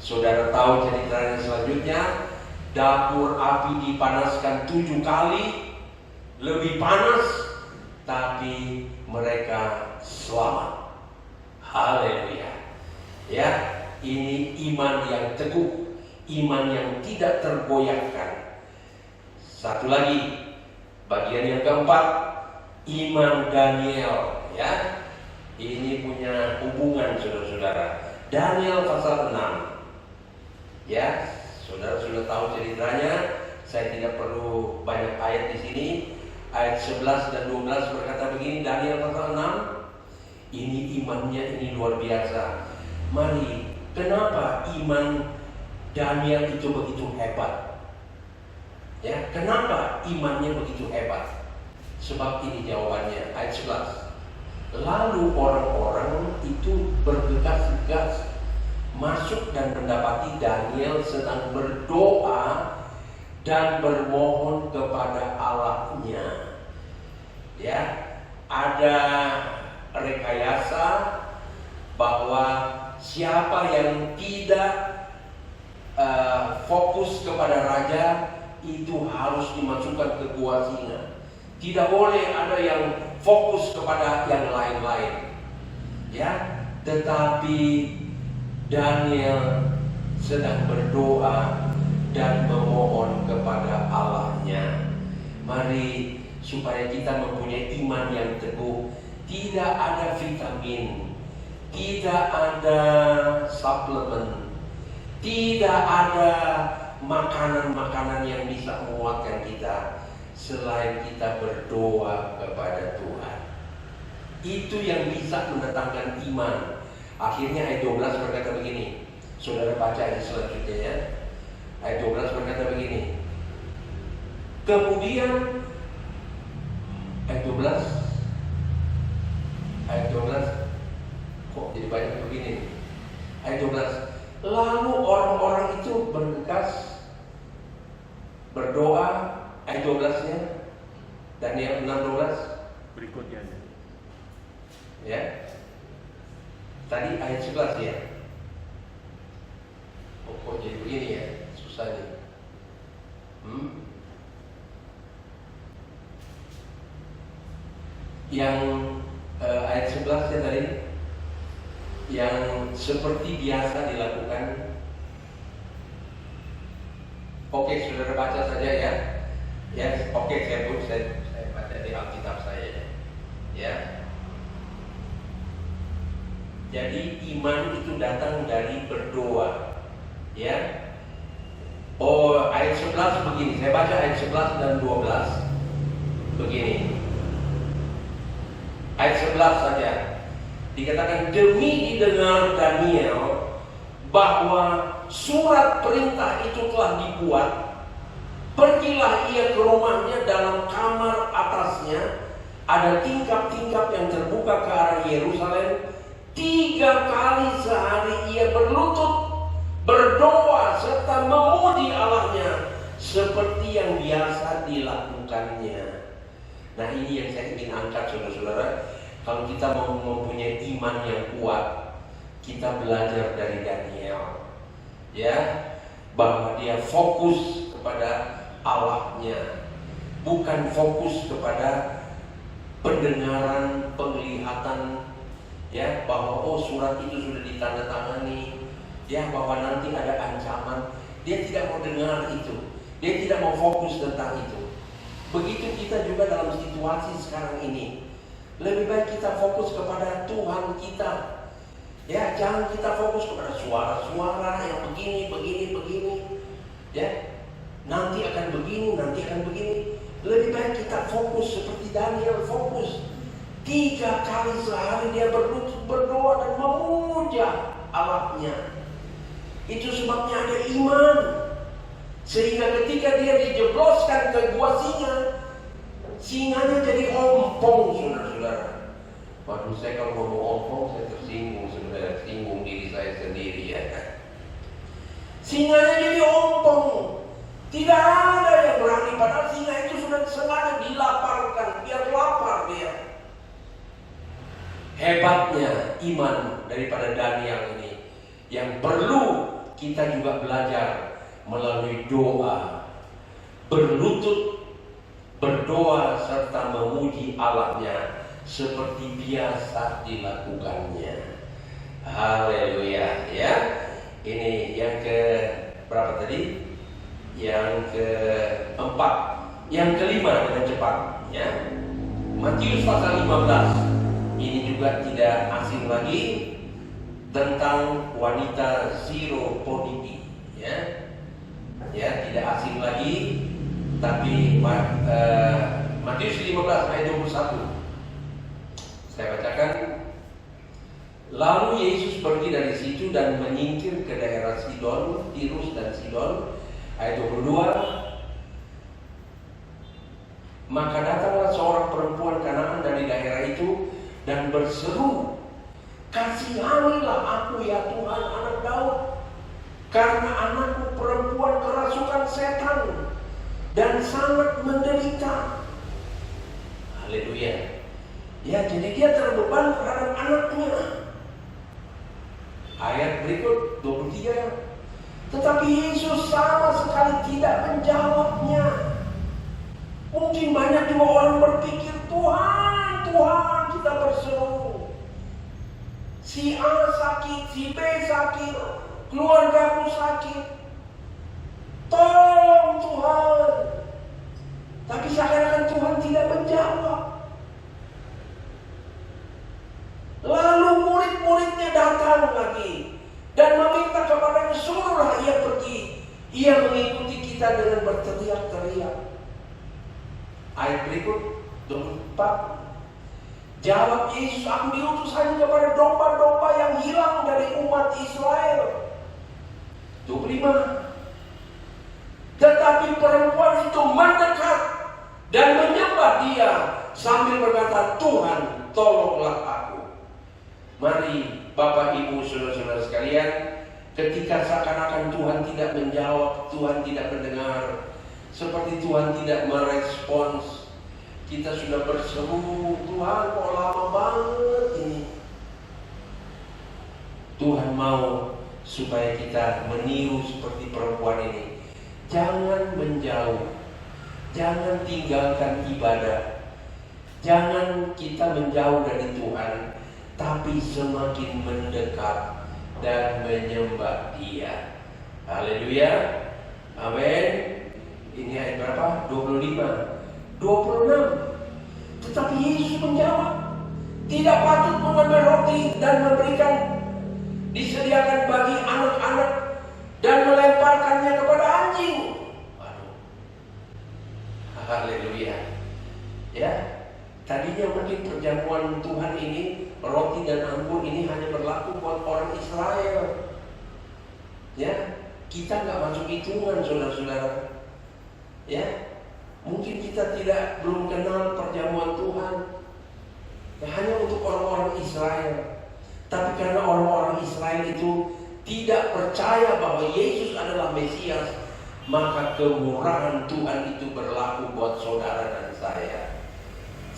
Saudara tahu ceritanya selanjutnya, dapur api dipanaskan 7 kali, lebih panas, tapi mereka selamat. Haleluya. Ya, ini iman yang teguh, iman yang tidak tergoyahkan. Satu lagi, bagian yang keempat, iman Daniel, ya. Ini punya hubungan, saudara-saudara. Daniel pasal 6. Ya, saudara sudah tahu ceritanya. Saya tidak perlu banyak ayat di sini. Ayat 11 dan 12 berkata begini, Daniel pasal 6. Ini imannya ini luar biasa. Mari, kenapa iman Daniel itu begitu hebat? Ya, kenapa imannya begitu hebat? Sebab ini jawabannya, ayat 11. Lalu orang-orang itu bergegas-gegas masuk dan mendapati Daniel sedang berdoa dan bermohon kepada Allahnya. Ya, ada rekayasa bahwa siapa yang tidak fokus kepada raja itu harus dimasukkan ke gua singa. Tidak boleh ada yang fokus kepada yang lain-lain. Ya, tetapi Daniel sedang berdoa dan memohon kepada Allahnya. Mari supaya kita mempunyai iman yang teguh. Tidak ada vitamin, tidak ada suplemen, tidak ada makanan-makanan yang bisa menguatkan kita selain kita berdoa kepada Tuhan. Itu yang bisa mendatangkan iman. Akhirnya ayat 12 berkata begini. Saudara baca ayat selanjutnya ya. Ayat 12 berkata begini. Kemudian ayat 12 kok jadi banyak begini. Ayat 12. Lalu orang-orang itu bergegas berdoa. Ayat 12-nya Daniel 6:12 berikutnya. Ya. Tadi ayat 11 ya. Kok jadi begini ya? Susah nih. Yang ayat 11 ya tadi, yang seperti biasa dilakukan. Oke, saudara baca saja ya. Ya, oke, saya baca di Alkitab saya. Ya. Jadi iman itu datang dari berdoa. Ya. Oh, ayat 11 begini. Saya baca ayat 11 dan 12. Begini. Ayat 11 saja. Dikatakan demi didengar Daniel bahwa surat perintah itu telah dibuat, pergilah ia ke rumahnya. Dalam kamar atasnya ada tingkap-tingkap yang terbuka ke arah Yerusalem. 3 kali sehari ia berlutut, berdoa serta memuji Allahnya seperti yang biasa dilakukannya. Nah, ini yang saya ingin angkat, saudara-saudara. Kalau kita mau mempunyai iman yang kuat, kita belajar dari Daniel, ya, bahwa dia fokus kepada Allahnya, bukan fokus kepada pendengaran, penglihatan, ya, bahwa oh surat itu sudah ditandatangani, ya, bahwa nanti ada ancaman. Dia tidak mau dengar itu, dia tidak mau fokus tentang itu. Begitu kita juga dalam situasi sekarang ini. Lebih baik kita fokus kepada Tuhan kita, ya, jangan kita fokus kepada suara-suara yang begini, ya, nanti akan begini, Lebih baik kita fokus seperti Daniel fokus. 3 kali sehari dia berlutut, berdoa dan memuja Allahnya. Itu sebabnya ada iman. Sehingga ketika dia dijebloskan ke gua singa, singanya jadi ompong, saudara-saudara. Waduh, saya kalau ngomong ompong saya tersinggung, saudara, singgung diri saya sendiri, ya. Singanya jadi ompong. Tidak ada yang berani, padahal singa itu sudah sengaja dilaparkan, biar lapar dia. Hebatnya iman daripada Daniel ini, yang perlu kita juga belajar melalui doa, berlutut, berdoa serta memuji Allahnya seperti biasa dilakukannya. Haleluya, ya. Ini yang ke berapa tadi? Yang keempat. Yang kelima dengan cepat, ya. Matius pasal 15. Ini juga tidak asing lagi tentang wanita Syrophonikea, ya. Ya, tidak asing lagi, tapi Matius 15 ayat 21. Saya bacakan. Lalu Yesus pergi dari situ dan menyingkir ke daerah Sidon, Tirus dan Sidon. Ayat 22. Maka datanglah seorang perempuan Kanaan dari daerah itu dan berseru, "Kasihanilah aku ya Tuhan, anak Daud, karena anakku perempuan kerasukan setan dan sangat menderita." Haleluya. Ya, jadi dia terbeban terhadap anaknya. Ayat berikut 23. Tetapi Yesus sama sekali tidak menjawabnya. Mungkin banyak juga orang berpikir, Tuhan, Tuhan, kita berseru, si A sakit, si B sakit, keluargaku sakit, tolong Tuhan. Tapi seakan-akan Tuhan tidak menjawab. Lalu murid-muridnya datang lagi dan meminta kepadanya, suruhlah ia pergi. Ia mengikuti kita dengan berteriak-teriak. Ayat berikut 24. Jawab Yesus, aku diutus hanya kepada domba-domba yang hilang dari umat Israel. 25. Tetapi perempuan itu mendekat dan menyembah dia sambil berkata, Tuhan, tolonglah aku. Mari Bapak, Ibu, saudara-saudara sekalian, ketika seakan-akan Tuhan tidak menjawab, Tuhan tidak mendengar, seperti Tuhan tidak merespons, kita sudah berseru, Tuhan kok lama banget ini. Tuhan mau supaya kita meniru seperti perempuan ini. Jangan menjauh, jangan tinggalkan ibadah, jangan kita menjauh dari Tuhan, tapi semakin mendekat dan menyembah Dia. Haleluya. Amin. Ini ayat berapa? 25. 26. Tetapi Yesus menjawab, tidak patut mengambil roti dan memberikan, disediakan bagi anak-anak dan melemparkannya kepada anjing. Waduh. Haleluya. Ya. Tadinya mungkin perjamuan Tuhan ini, roti dan anggur ini hanya berlaku buat orang Israel. Ya, kita nggak masuk hitungan, saudara-saudara. Ya, mungkin kita belum kenal perjamuan Tuhan. Ya, hanya untuk orang-orang Israel. Tapi karena orang-orang Israel itu tidak percaya bahwa Yesus adalah Mesias, maka kemurahan Tuhan itu berlaku buat saudara dan saya,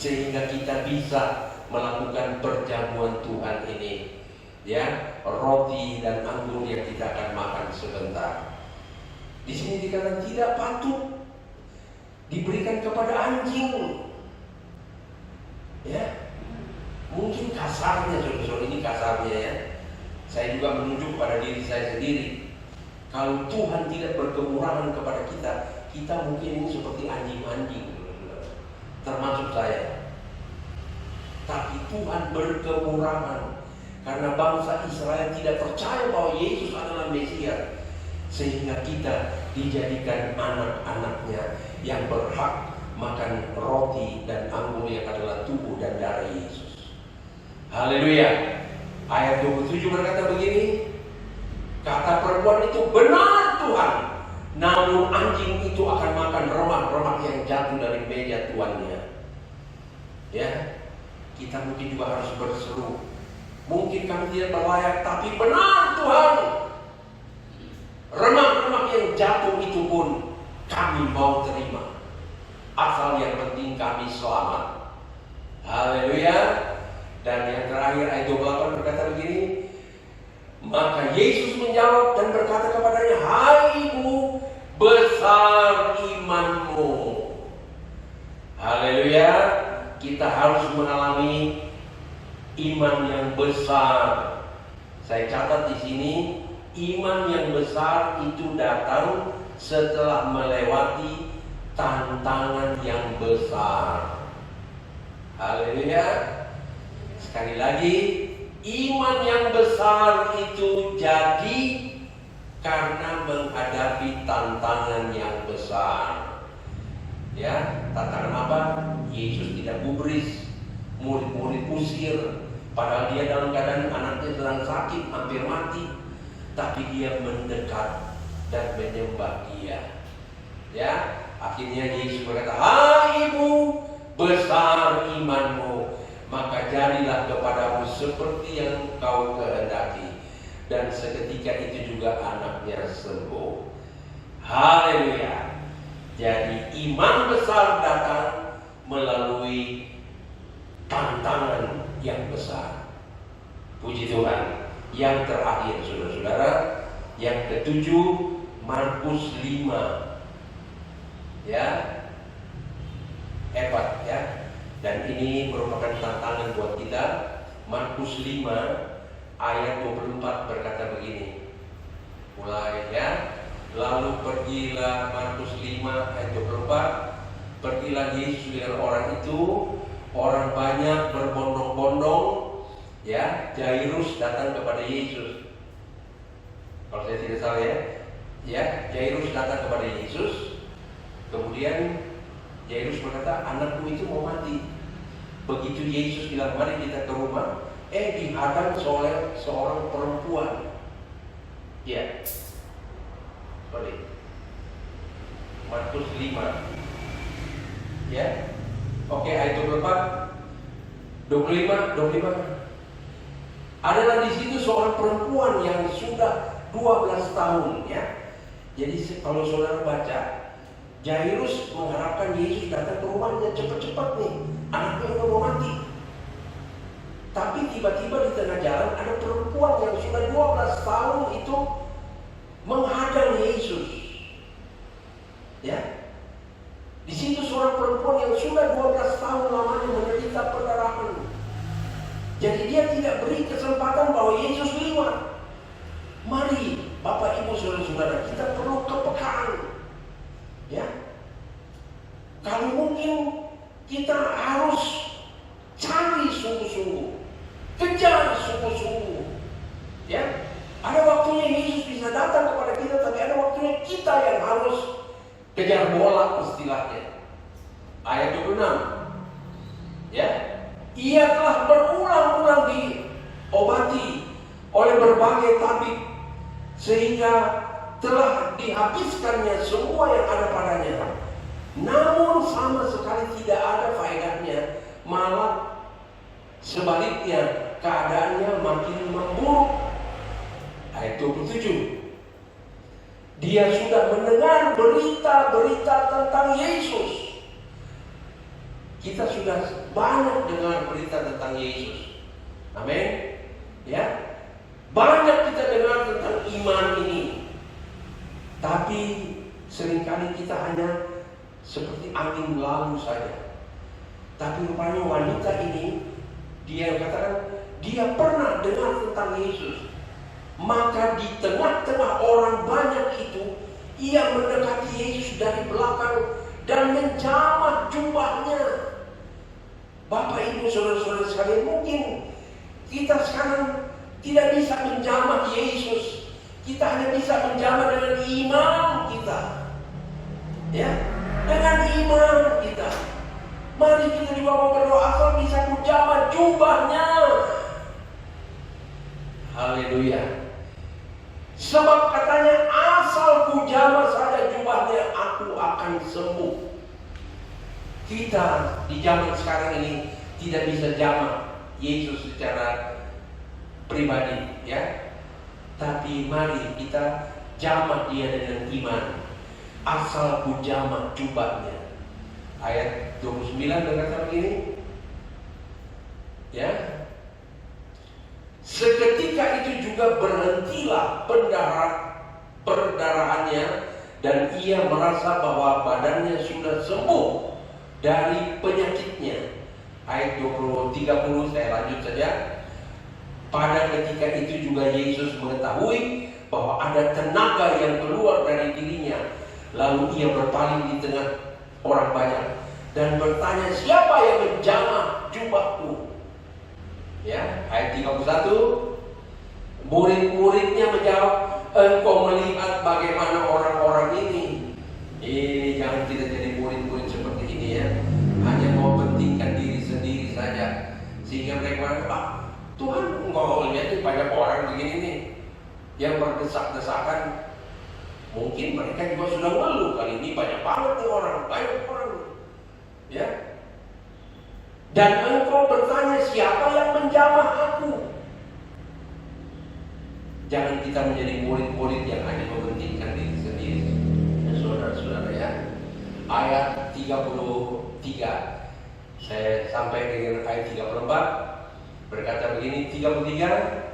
sehingga kita bisa melakukan perjamuan Tuhan ini, ya, roti dan anggur yang kita akan makan sebentar. Di sini dikatakan tidak patut diberikan kepada anjing, ya. Mungkin kasarnya, saudara-saudara, ini kasarnya ya. Saya juga menunjuk pada diri saya sendiri. Kalau Tuhan tidak berkemurahan kepada kita, kita mungkin ini seperti anjing-anjing, termasuk saya. Tapi Tuhan berkemurahan karena bangsa Israel tidak percaya bahwa Yesus adalah Mesias, sehingga kita dijadikan anak-anaknya yang berhak makan roti dan anggur yang adalah tubuh dan darah Yesus. Haleluya. Ayat 27 berkata begini, kata perempuan itu, benar Tuhan, namun anjing itu akan makan remak-remak yang jatuh dari meja tuannya. Ya, kita mungkin juga harus berseru, mungkin kami tidak berlayak, tapi benar Tuhan, remak-remak yang jatuh itu pun kami mau terima, asal yang penting kami selamat. Haleluya. Dan yang terakhir ayat 28 berkata begini, maka Yesus menjawab dan berkata kepadanya, hai ibu, besar imanmu. Haleluya. Kita harus mengalami iman yang besar. Saya catat di sini, iman yang besar itu datang setelah melewati tantangan yang besar. Haleluya. Sekali lagi, iman yang besar itu jadi karena menghadapi tantangan yang besar. Ya, tantangan apa? Yesus tidak gubris, murid-murid usir, padahal dia dalam keadaan anaknya sedang sakit, hampir mati, tapi dia mendekat dan menyembah dia. Ya, akhirnya Yesus berkata, hai ibu, besar imanmu, maka jadilah kepadamu seperti yang kau kehendaki. Dan seketika itu juga anaknya sembuh. Haleluya. Jadi iman besar datang melalui tantangan yang besar. Puji Tuhan. Yang terakhir, saudara-saudara, yang ketujuh, Markus 5. Ya, hebat ya. Dan ini merupakan tantangan buat kita. Markus 5 ayat 24 berkata begini. Mulai ya. Lalu pergilah, Markus 5 ayat 24. Pergilah Yesus dengan orang itu. Orang banyak berbondong-bondong. Ya, Jairus datang kepada Yesus. Kalau saya tidak salah ya. Ya, Jairus datang kepada Yesus. Kemudian Jairus berkata, anakku itu mau mati. Begitu Yesus bilang, mari kita ke rumah, dihadang oleh seorang perempuan. Ya, sorry, Markus 5. Ya, oke, ayat 25. Adalah di situ seorang perempuan yang sudah 12 tahun. Ya, jadi kalau saudara baca, Jairus mengharapkan Yesus datang ke rumahnya cepat-cepat nih, anaknya udah mau mati. Tapi tiba-tiba di tengah jalan ada perempuan yang sudah 12 tahun itu menghadang Yesus. Ya, di situ seorang perempuan yang sudah 12 tahun lamanya menderita pendarahan. Jadi dia tidak beri kesempatan bahwa Yesus lewat. Mari, Bapak Ibu Saudara-saudara, kita perlu kepekaan. Ya, kalau mungkin kita harus cari sungguh-sungguh, kejar sungguh-sungguh. Ya, ada waktunya Yesus bisa datang kepada kita, tapi ada waktunya kita yang harus kejar bola istilahnya. Ayat 26. Ya, ia telah berulang-ulang diobati oleh berbagai tabib sehingga telah dihabiskannya semua yang ada padanya. Namun sama sekali tidak ada faedahnya, malah sebaliknya keadaannya makin memburuk. Ayat 27. Dia sudah mendengar berita-berita tentang Yesus. Kita sudah banyak dengar berita tentang Yesus. Amin. Ya. Banyak kita dengar tentang iman ini. Tapi seringkali kita hanya seperti angin lalu saja. Tapi rupanya wanita ini, dia katakan dia pernah dengar tentang Yesus. Maka di tengah-tengah orang banyak itu, ia mendekati Yesus dari belakang dan menjamah jubahnya. Bapak Ibu saudara-saudara sekalian, mungkin kita sekarang tidak bisa menjamah Yesus. Kita hanya bisa menjamah dengan iman kita. Ya, dengan iman kita. Mari kita juga mau berdoa asal bisa menjamah jubahnya. Haleluya. Sebab katanya asal ku jamah saja jubahnya, aku akan sembuh. Kita di zaman sekarang ini tidak bisa jamah Yesus secara pribadi, ya. Tapi mari kita jamah dia dengan iman. Asal ku jamah jubahnya. Ayat 29 berkata begini. Ya. Seketika itu juga berhentilah perdarahannya dan ia merasa bahwa badannya sudah sembuh dari penyakitnya. Ayat 30 saya lanjut saja. Pada ketika itu juga Yesus mengetahui bahwa ada tenaga yang keluar dari dirinya. Lalu ia berpaling di tengah orang banyak dan bertanya, siapa yang menjamah jubahku? Ya, ayat 31. Murid-muridnya menjawab, engkau melihat bagaimana orang-orang ini. Ini jangan kita jadi murid-murid seperti ini ya. Hanya mau pentingkan diri sendiri saja. Sehingga mereka berkata, Tuhan engkau lihat banyak orang begini nih yang berdesak-desakan. Mungkin mereka juga sudah ngeluh, kali ini banyak banget nih orang, ya. Dan engkau bertanya, siapa yang menjamah aku? Jangan kita menjadi murid-murid yang hanya mementingkan diri sendiri. Ya, saudara-saudara ya. Ayat 33. Saya sampai dengan ayat 34. Berkata begini, 33.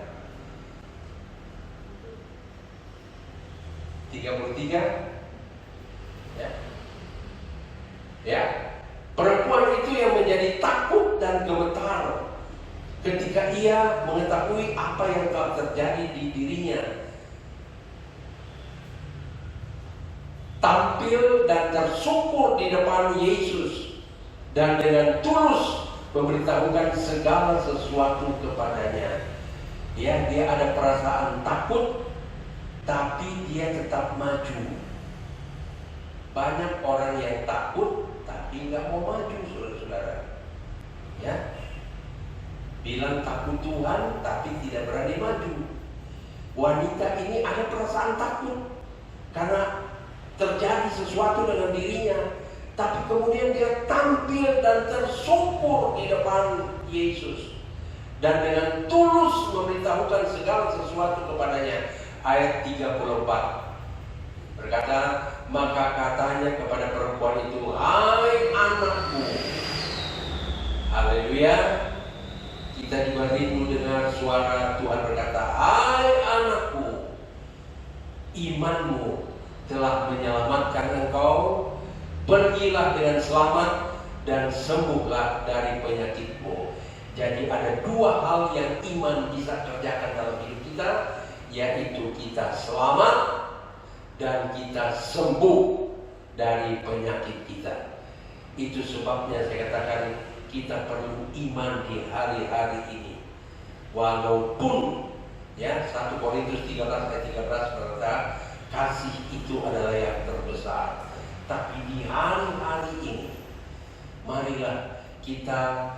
Ya. Perempuan itu yang menjadi takut dan gemetar ketika ia mengetahui apa yang telah terjadi di dirinya. Tampil dan tersungkur di depan Yesus dan dengan tulus memberitahukan segala sesuatu kepadanya. Ya, dia ada perasaan takut, tapi dia tetap maju. Banyak orang yang takut tapi nggak mau maju, saudara-saudara. Ya, bilang takut Tuhan tapi tidak berani maju. Wanita ini ada perasaan takut karena terjadi sesuatu dengan dirinya, tapi kemudian dia tampil dan tersungkur di depan Yesus dan dengan tulus memberitahukan segala sesuatu kepadanya. Ayat 34 berkata, maka katanya kepada perempuan itu, hai anakku. Haleluya. Kita juga rindu dengar suara Tuhan berkata, hai anakku, imanmu telah menyelamatkan engkau. Pergilah dengan selamat dan sembuhlah dari penyakitmu. Jadi ada dua hal yang iman bisa kerjakan dalam hidup kita, yaitu kita selamat dan kita sembuh dari penyakit kita. Itu sebabnya saya katakan kita perlu iman di hari-hari ini. Walaupun ya 1 Korintus 13 ayat 13 berkata, kasih itu adalah yang terbesar. Tapi di hari-hari ini, marilah kita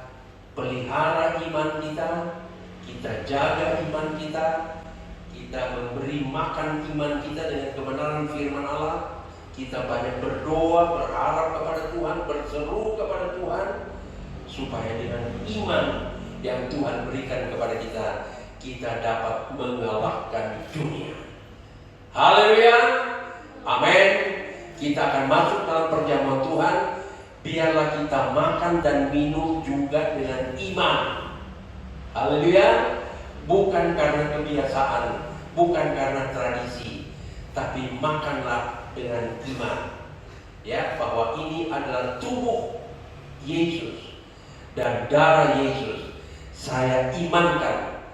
pelihara iman kita jaga iman kita, kita memberi makan iman kita dengan kebenaran firman Allah. Kita banyak berdoa, berharap kepada Tuhan, berseru kepada Tuhan, supaya dengan iman yang Tuhan berikan kepada kita, kita dapat mengalahkan dunia. Haleluya, amin. Kita akan masuk dalam perjamuan Tuhan. Biarlah kita makan dan minum juga dengan iman. Haleluya. Bukan karena kebiasaan, bukan karena tradisi, tapi makanlah dengan iman. Ya, bahwa ini adalah tubuh Yesus dan darah Yesus. Saya imankan,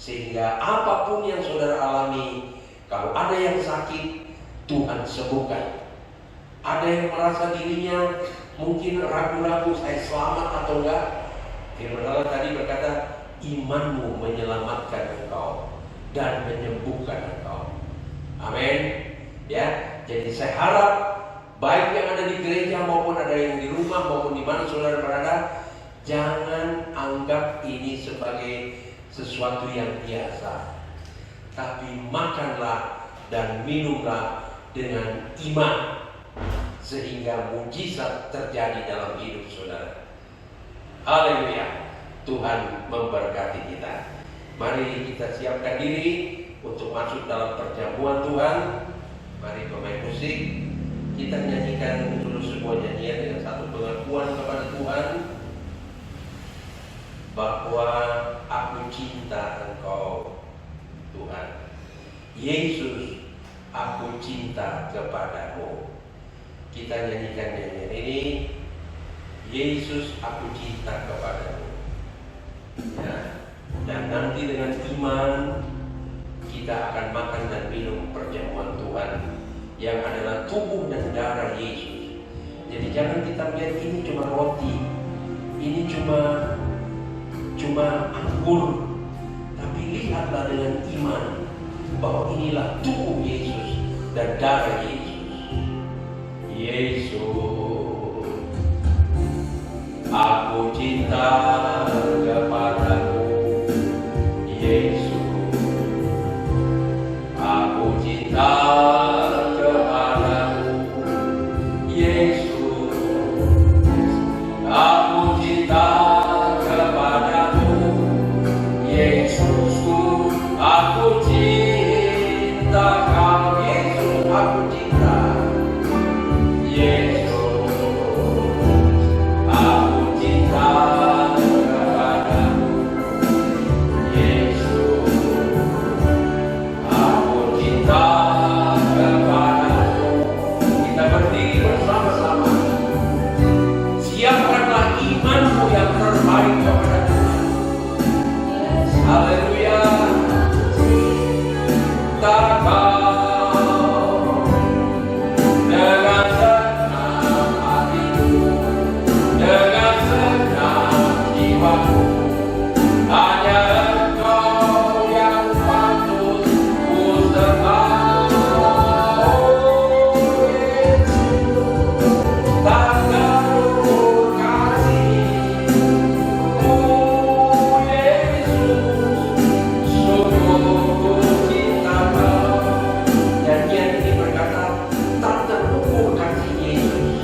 sehingga apapun yang saudara alami, kalau ada yang sakit, Tuhan sembuhkan. Ada yang merasa dirinya mungkin ragu-ragu, saya selamat atau enggak. Firman Allah tadi berkata, imanmu menyelamatkan engkau dan menyembuhkan engkau. Amin. Ya, jadi saya harap baik yang ada di gereja maupun ada yang di rumah maupun di mana saudara berada, jangan anggap ini sebagai sesuatu yang biasa, tapi makanlah dan minumlah dengan iman, sehingga mujizat terjadi dalam hidup saudara. Haleluya. Tuhan memberkati kita. Mari kita siapkan diri untuk masuk dalam perjamuan Tuhan. Mari pemain musik, kita nyanyikan dulu sebuah nyanyian dengan satu pengakuan kepada Tuhan bahwa aku cinta Engkau Tuhan. Yesus, aku cinta kepadamu. Kita nyanyikan nyanyian ini. Yesus, aku cinta kepadamu. Ya. Dan nanti dengan iman kita akan makan dan minum perjamuan Tuhan yang adalah tubuh dan darah Yesus. Jadi jangan kita melihat ini cuma roti, ini cuma anggur, tapi lihatlah dengan iman bahwa inilah tubuh Yesus dan darah Yesus. Yesus, aku cinta kepadamu. Yesus, aku cinta kepadamu. Yesus, aku cinta kepadamu. Yesusku, aku cinta kau. Yesus, aku cinta. Yesus, aku cinta kepadamu. Yesus, aku cinta kepadamu. Kita berdiri bersama-sama. Siapkanlah imanmu yang terbaik kepada Tuhan. Haleluya. Tak kau dengan senang hatiku, dengan senang jiwaku, hanya Engkau yang patut ku sembah. Oh Yesus, takkan ku kasih. Oh Yesus, sungguh ku cinta Kau. Nyanyian ini berkata, tak terukur kasih Yesus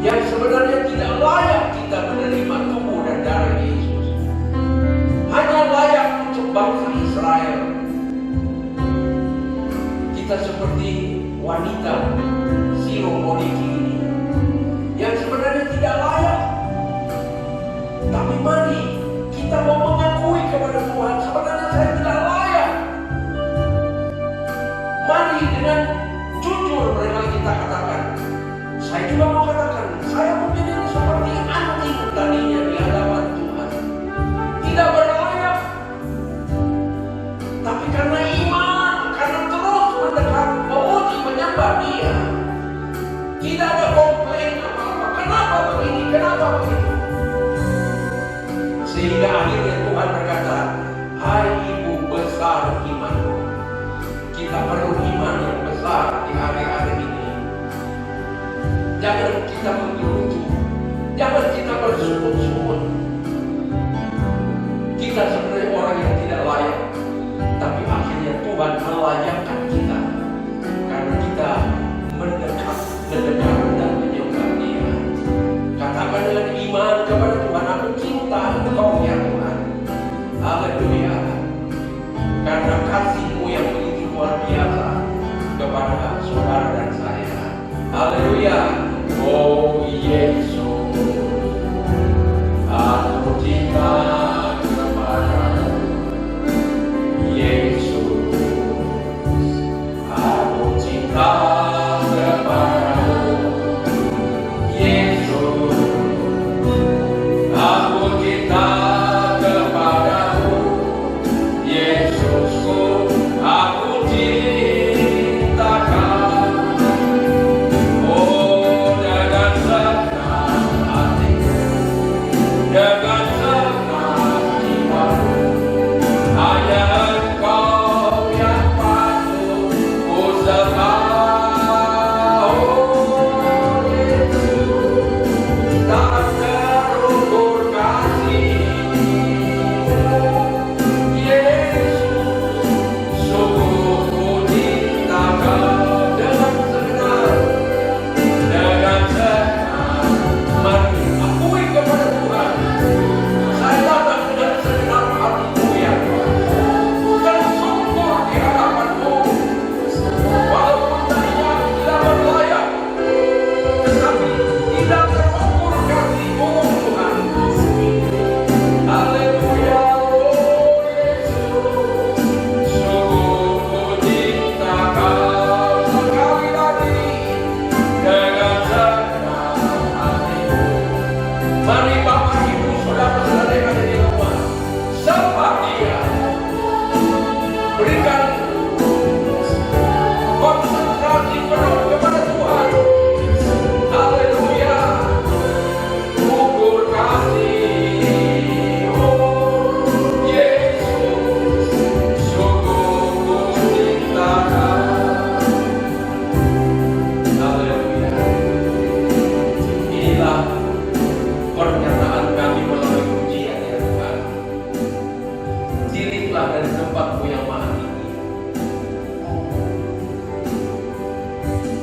yang sebenarnya tidak layak kita menerima tubuh dan darah Yesus. Hanya layak untuk bangsa Israel. Kita seperti wanita Siro-Foniki ini yang sebenarnya tidak layak. Tapi mari kita mau mengakui kepada Tuhan, sebenarnya saya tidak layak. Mari dengan jujur barangkali kita katakan, saya juga mau katakan, saya mungkin ini seperti anjing tadinya di hadapan Tuhan, tidak berlayak. Tapi karena iman, karena terus mendekat, memuji, menyembah Dia, tidak ada komplain apa-apa. Kenapa begini? Kenapa begitu? Sehingga akhirnya Tuhan berkata, hai ibu besar imanmu. Kita perlu iman yang besar di hari-hari ini. Jangan kita menggerutu, jangan kita bersungut-sungut. Kita sebenarnya orang yang tidak layak, tapi akhirnya Tuhan cinta kepadamu, Yesusku, aku cintakan. Oh, dengan senang hatiku, dengan senang jiwaku, hanya Engkau yang patut ku sembah.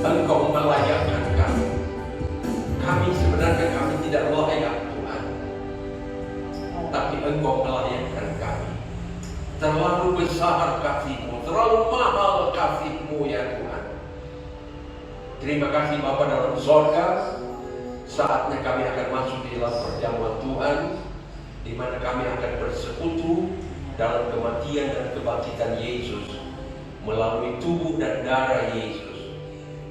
Engkau melayakkan kami. Kami sebenarnya kami tidak layak Tuhan, tapi Engkau melayakkan kami. Terlalu besar kasih-Mu, terlalu mahal kasih-Mu ya Tuhan. Terima kasih Bapa dalam sorga. Saatnya kami akan masuk di dalam perjamuan Tuhan, di mana kami akan bersekutu dalam kematian dan kebangkitan Yesus melalui tubuh dan darah Yesus.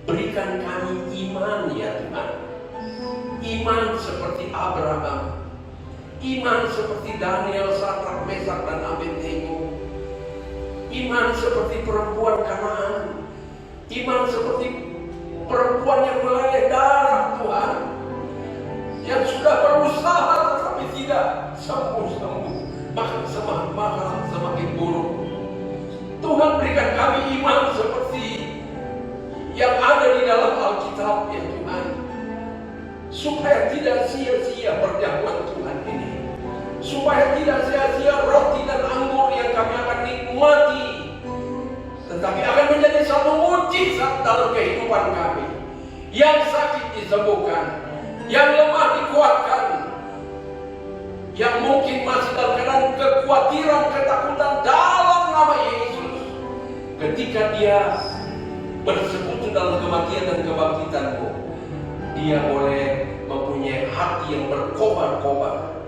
Berikan kami iman ya Tuhan. Iman seperti Abraham, iman seperti Daniel, Sadrak, Mesak, dan Abednego, iman seperti perempuan Kanaan, iman seperti perempuan yang meleleh darah Tuhan, yang sudah berusaha tetapi tidak sembuh-sembuh, bahkan semakin buruk. Tuhan berikan kami iman seperti yang ada di dalam Alkitab ya Tuhan, supaya tidak sia-sia perjamuan Tuhan ini, supaya tidak sia-sia roti dan anggur yang kami akan nikmati, tetapi akan menjadi satu mujizat dalam kehidupan kami. Yang sakit disembuhkan, yang lemah dikuatkan, yang mungkin masih dalam keadaan kekhawatiran, ketakutan, dalam nama Yesus, ketika dia bersekutu dalam kematian dan kebangkitan-Mu, dia boleh mempunyai hati yang berkobar-kobar.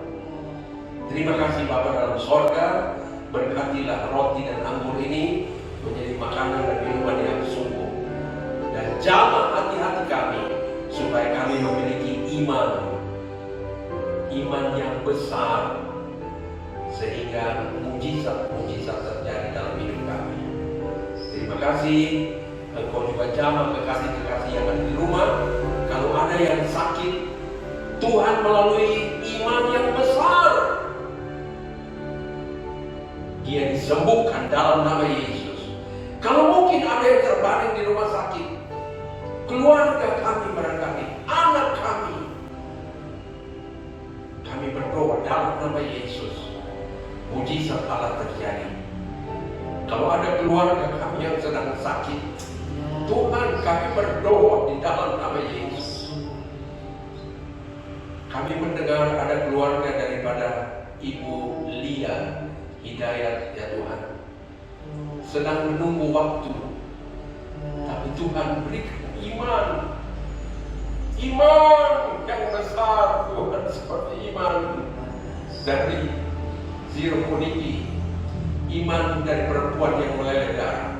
Terima kasih Bapa dalam sorga. Berkatilah roti dan anggur ini menjadi makanan dan minuman yang sungguh, dan jamah hati-hati kami supaya kami memiliki iman yang besar, sehingga mujizat-mujizat terjadi dalam hidup kami. Terima kasih. Engkau juga jamah kekasih-kekasih yang ada di rumah. Kalau ada yang sakit, Tuhan melalui iman yang besar, dia disembuhkan dalam nama Yesus. Kalau mungkin ada yang terbaring di rumah sakit, keluarga kami barangkali, anak kami berdoa dalam nama Yesus, mujizat Allah terjadi. Kalau ada keluarga kami yang sedang sakit, Tuhan, kami berdoa di dalam nama Yesus. Kami mendengar ada keluarga daripada Ibu Lia Hidayat ya Tuhan, sedang menunggu waktu, tapi Tuhan berikan iman yang besar Tuhan, seperti iman dari Zirkoniki, iman dari perempuan yang meleleh darah.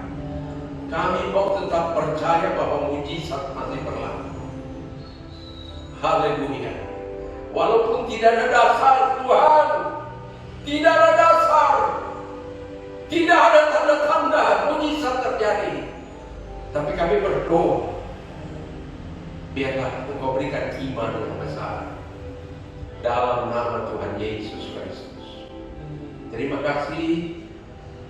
Kami mau tetap percaya bahwa mujizat masih berlaku. Haleluya. Walaupun tidak ada dasar Tuhan, tidak ada dasar, tidak ada tanda-tanda mujizat terjadi, tapi kami berdoa, biarlah Engkau berikan iman yang besar dalam nama Tuhan Yesus Kristus. Terima kasih,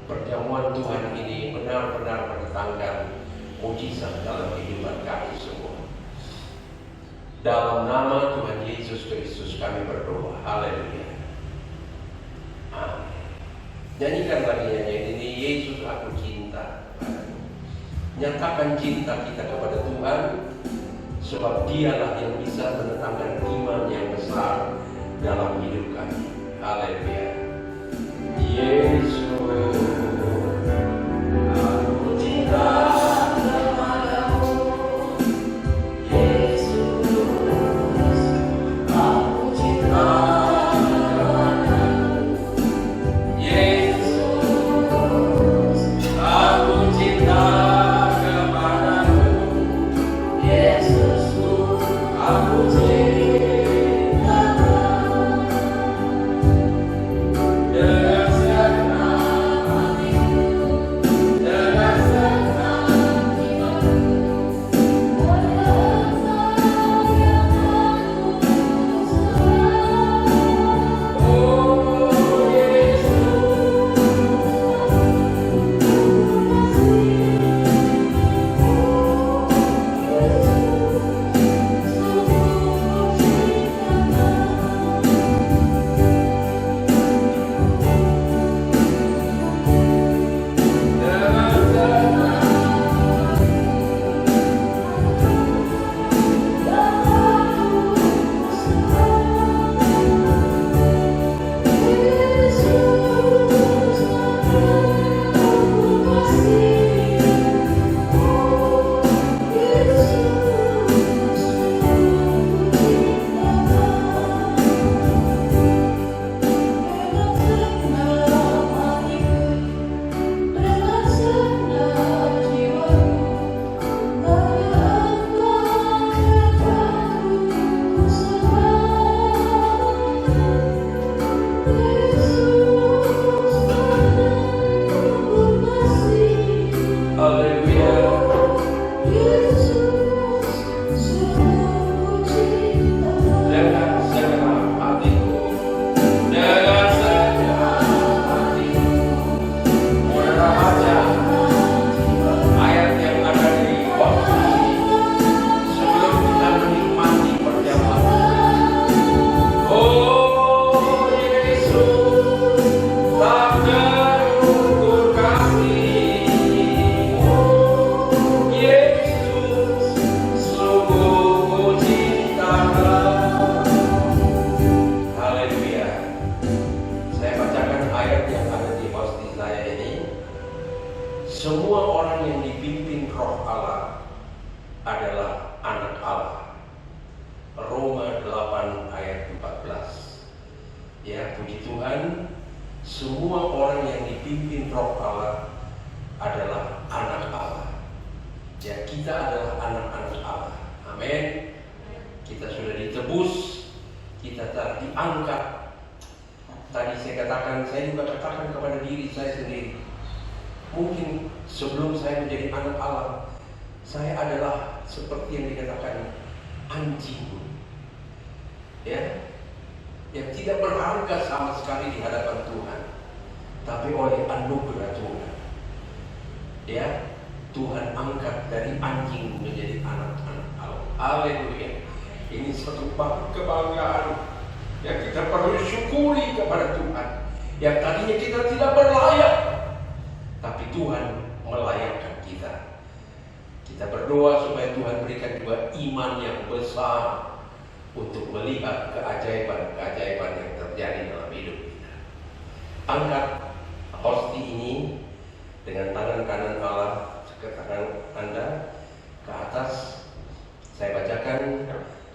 perjamuan Tuhan ini benar-benar mendatangkan mujizat dalam kehidupan kami semua. Dalam nama Tuhan Yesus Kristus kami berdoa. Haleluya. Amin. Nyanyikan lagi nyanyian ini, Yesus aku cinta. Nyatakan cinta kita kepada Tuhan, sebab Dialah yang bisa mendatangkan iman yang besar dalam hidup kami. Haleluya. Yesus aku cinta.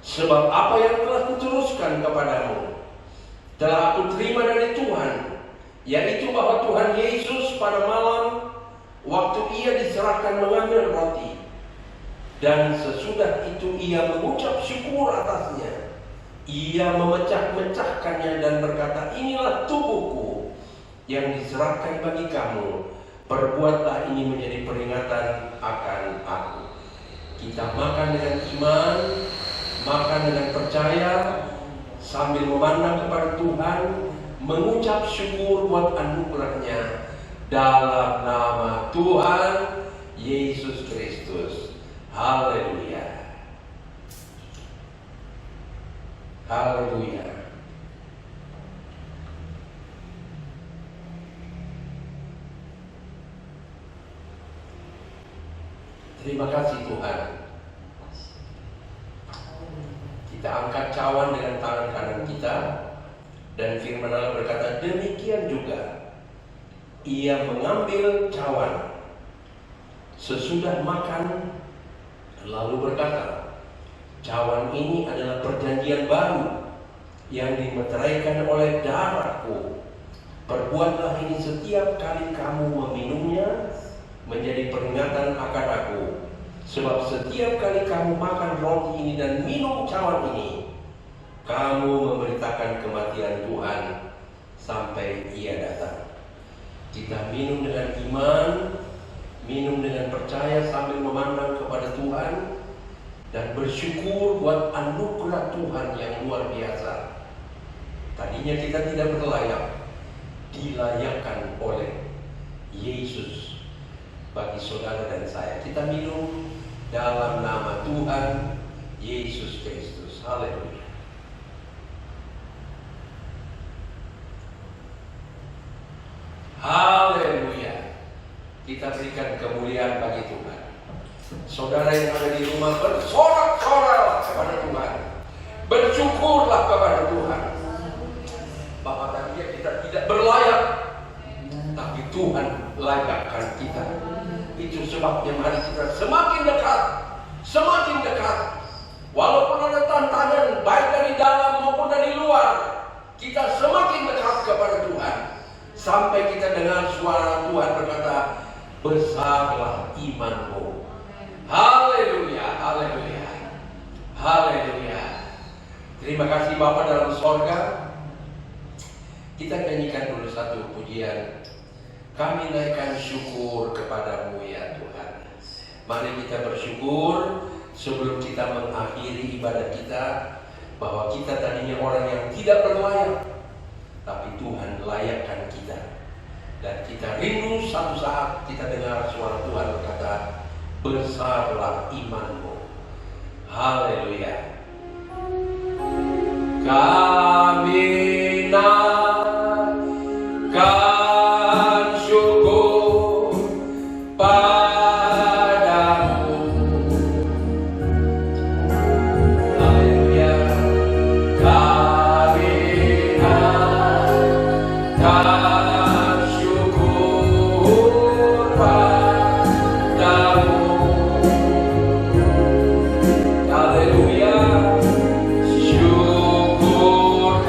Sebab apa yang telah kuteruskan kepadamu telah aku terima dari Tuhan, yaitu bahwa Tuhan Yesus pada malam waktu ia diserahkan mengambil roti, dan sesudah itu ia mengucap syukur atasnya, Ia memecah-mecahkannya dan berkata, inilah tubuhku yang diserahkan bagi kamu. Perbuatlah ini menjadi peringatan akan aku. Kita makan dengan iman, makan dengan percaya, sambil memandang kepada Tuhan, mengucap syukur buat anugerahnya dalam nama Tuhan Yesus Kristus. Haleluya. Haleluya. Terima kasih Tuhan. Kita angkat cawan dengan tangan kanan kita, dan firman Allah berkata, demikian juga ia mengambil cawan sesudah makan, lalu berkata, cawan ini adalah perjanjian baru yang dimeteraikan oleh darahku. Perbuatlah ini setiap kali kamu meminumnya menjadi peringatan akan aku. Sebab setiap kali kamu makan roti ini dan minum cawan ini, kamu memberitakan kematian Tuhan sampai Ia datang. Kita minum dengan iman, minum dengan percaya sambil memandang kepada Tuhan, dan bersyukur buat anugerah Tuhan yang luar biasa. Tadinya kita tidak berlayak, dilayakkan oleh Yesus bagi saudara dan saya. Kita minum dalam nama Tuhan Yesus Kristus. Haleluya. Haleluya. Kita berikan kemuliaan bagi Tuhan. Saudara yang ada di rumah, bersorak-sorak kepada Tuhan. Bersyukurlah kepada Tuhan. Bapak tadinya kita tidak berlayak, tapi Tuhan layakkan kita. Itu sebabnya mari kita semakin dekat, semakin dekat. Walaupun ada tantangan baik dari dalam maupun dari luar, kita semakin dekat kepada Tuhan. Sampai kita dengar suara Tuhan berkata, besarlah imanmu. Haleluya, haleluya, haleluya. Terima kasih Bapa dalam sorga. Kita nyanyikan dulu satu pujian. Kami naikkan syukur kepadamu ya Tuhan. Mari kita bersyukur sebelum kita mengakhiri ibadah kita, bahwa kita tadinya orang yang tidak berlayak, tapi Tuhan layakkan kita. Dan kita rindu satu saat kita dengar suara Tuhan berkata, besarlah imanmu. Haleluya. Kami naikkan syukur padamu. Haleluya. Kami naikkan syukur padamu. Haleluya. Syukur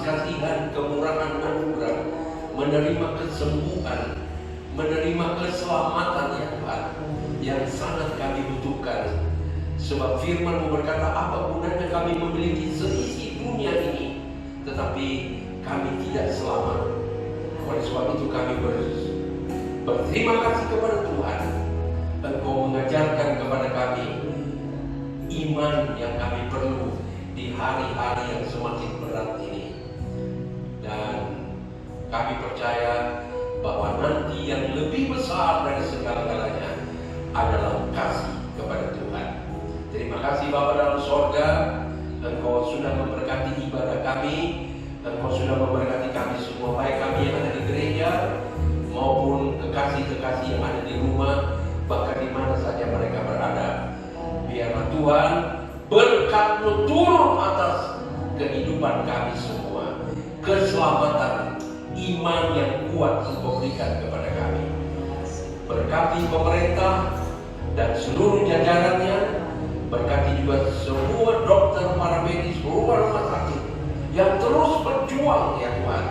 kasihan, kemurahan, anugerah, menerima kesembuhan, menerima keselamatan ya Tuhan, yang sangat kami butuhkan. Sebab firman-Mu berkata, apa gunanya kami memiliki seisi dunia ini, tetapi kami tidak selamat. Oleh sebab itu kami berterima kasih kepada Tuhan. Engkau mengajarkan kepada kami iman yang kami perlu di hari-hari yang semakin berat ini. Dan kami percaya bahwa nanti yang lebih besar dari segala-galanya adalah kasih kepada Tuhan. Terima kasih Bapa dalam sorga, Engkau sudah memberkati ibadah kami, Engkau sudah memberkati kami semua, baik kami yang ada di gereja maupun kekasih-kekasih yang ada di rumah, bahkan di mana saja mereka berada. Biarlah Tuhan berkat-Mu turun atas kehidupan kami semua, keselamatan, iman yang kuat Engkau berikan kepada kami. Berkati pemerintah dan seluruh jajarannya, berkati juga semua dokter, para medis, rumah sakit yang terus berjuang ya Tuhan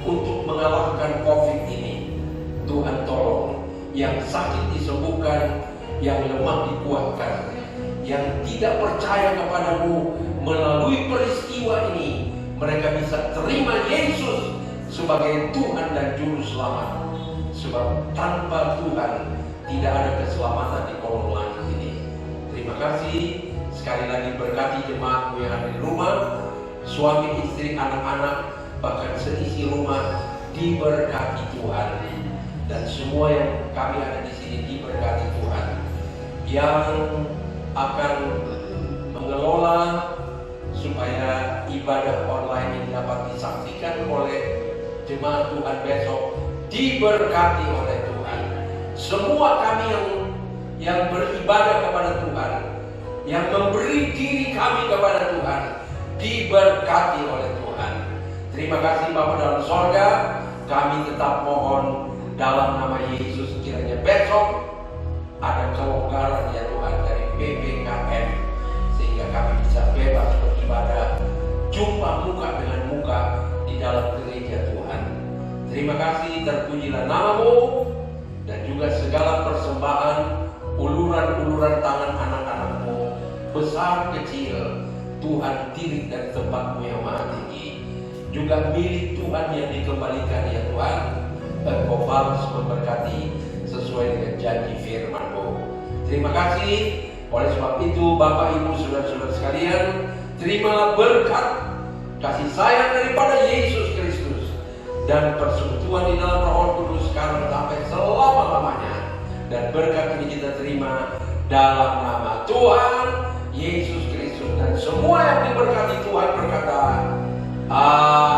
untuk mengalahkan COVID ini. Tuhan tolong, yang sakit disembuhkan, yang lemah dikuatkan, yang tidak percaya kepadamu melalui peristiwa ini, mereka bisa terima Yesus sebagai Tuhan dan Juru Selamat. Sebab tanpa Tuhan tidak ada keselamatan di kolong langit ini. Terima kasih. Sekali lagi berkati jemaatmu yang ada di rumah, suami, istri, anak-anak, bahkan seisi rumah diberkati Tuhan. Dan semua yang kami ada di sini diberkati Tuhan. Yang akan mengelola supaya ibadah online ini dapat disaksikan oleh jemaat Tuhan besok, diberkati oleh Tuhan. Semua kami yang beribadah kepada Tuhan, yang memberi diri kami kepada Tuhan, diberkati oleh Tuhan. Terima kasih Bapa dalam sorga. Kami tetap mohon dalam nama Yesus, kiranya besok ada kelonggaran ya Tuhan dari PPKM, sehingga kami bisa bebas beribadah, jumpa muka dengan muka di dalam gereja Tuhan. Terima kasih, terpujilah nama-Mu, dan juga segala persembahan, uluran-uluran tangan anak-anak-Mu, besar kecil, Tuhan tirik dari tempat-Mu yang maha tinggi, juga milik Tuhan yang dikembalikan ya Tuhan. Engkau balas memberkati sesuai dengan janji firman-Mu. Terima kasih. Oleh sebab itu Bapak Ibu saudara-saudara sekalian, terimalah berkat kasih sayang daripada Yesus Kristus dan persekutuan di dalam Roh Kudus sekarang sampai selama-lamanya. Dan berkat ini kita terima dalam nama Tuhan Yesus Kristus, dan semua yang diberkati Tuhan berkata, Amin.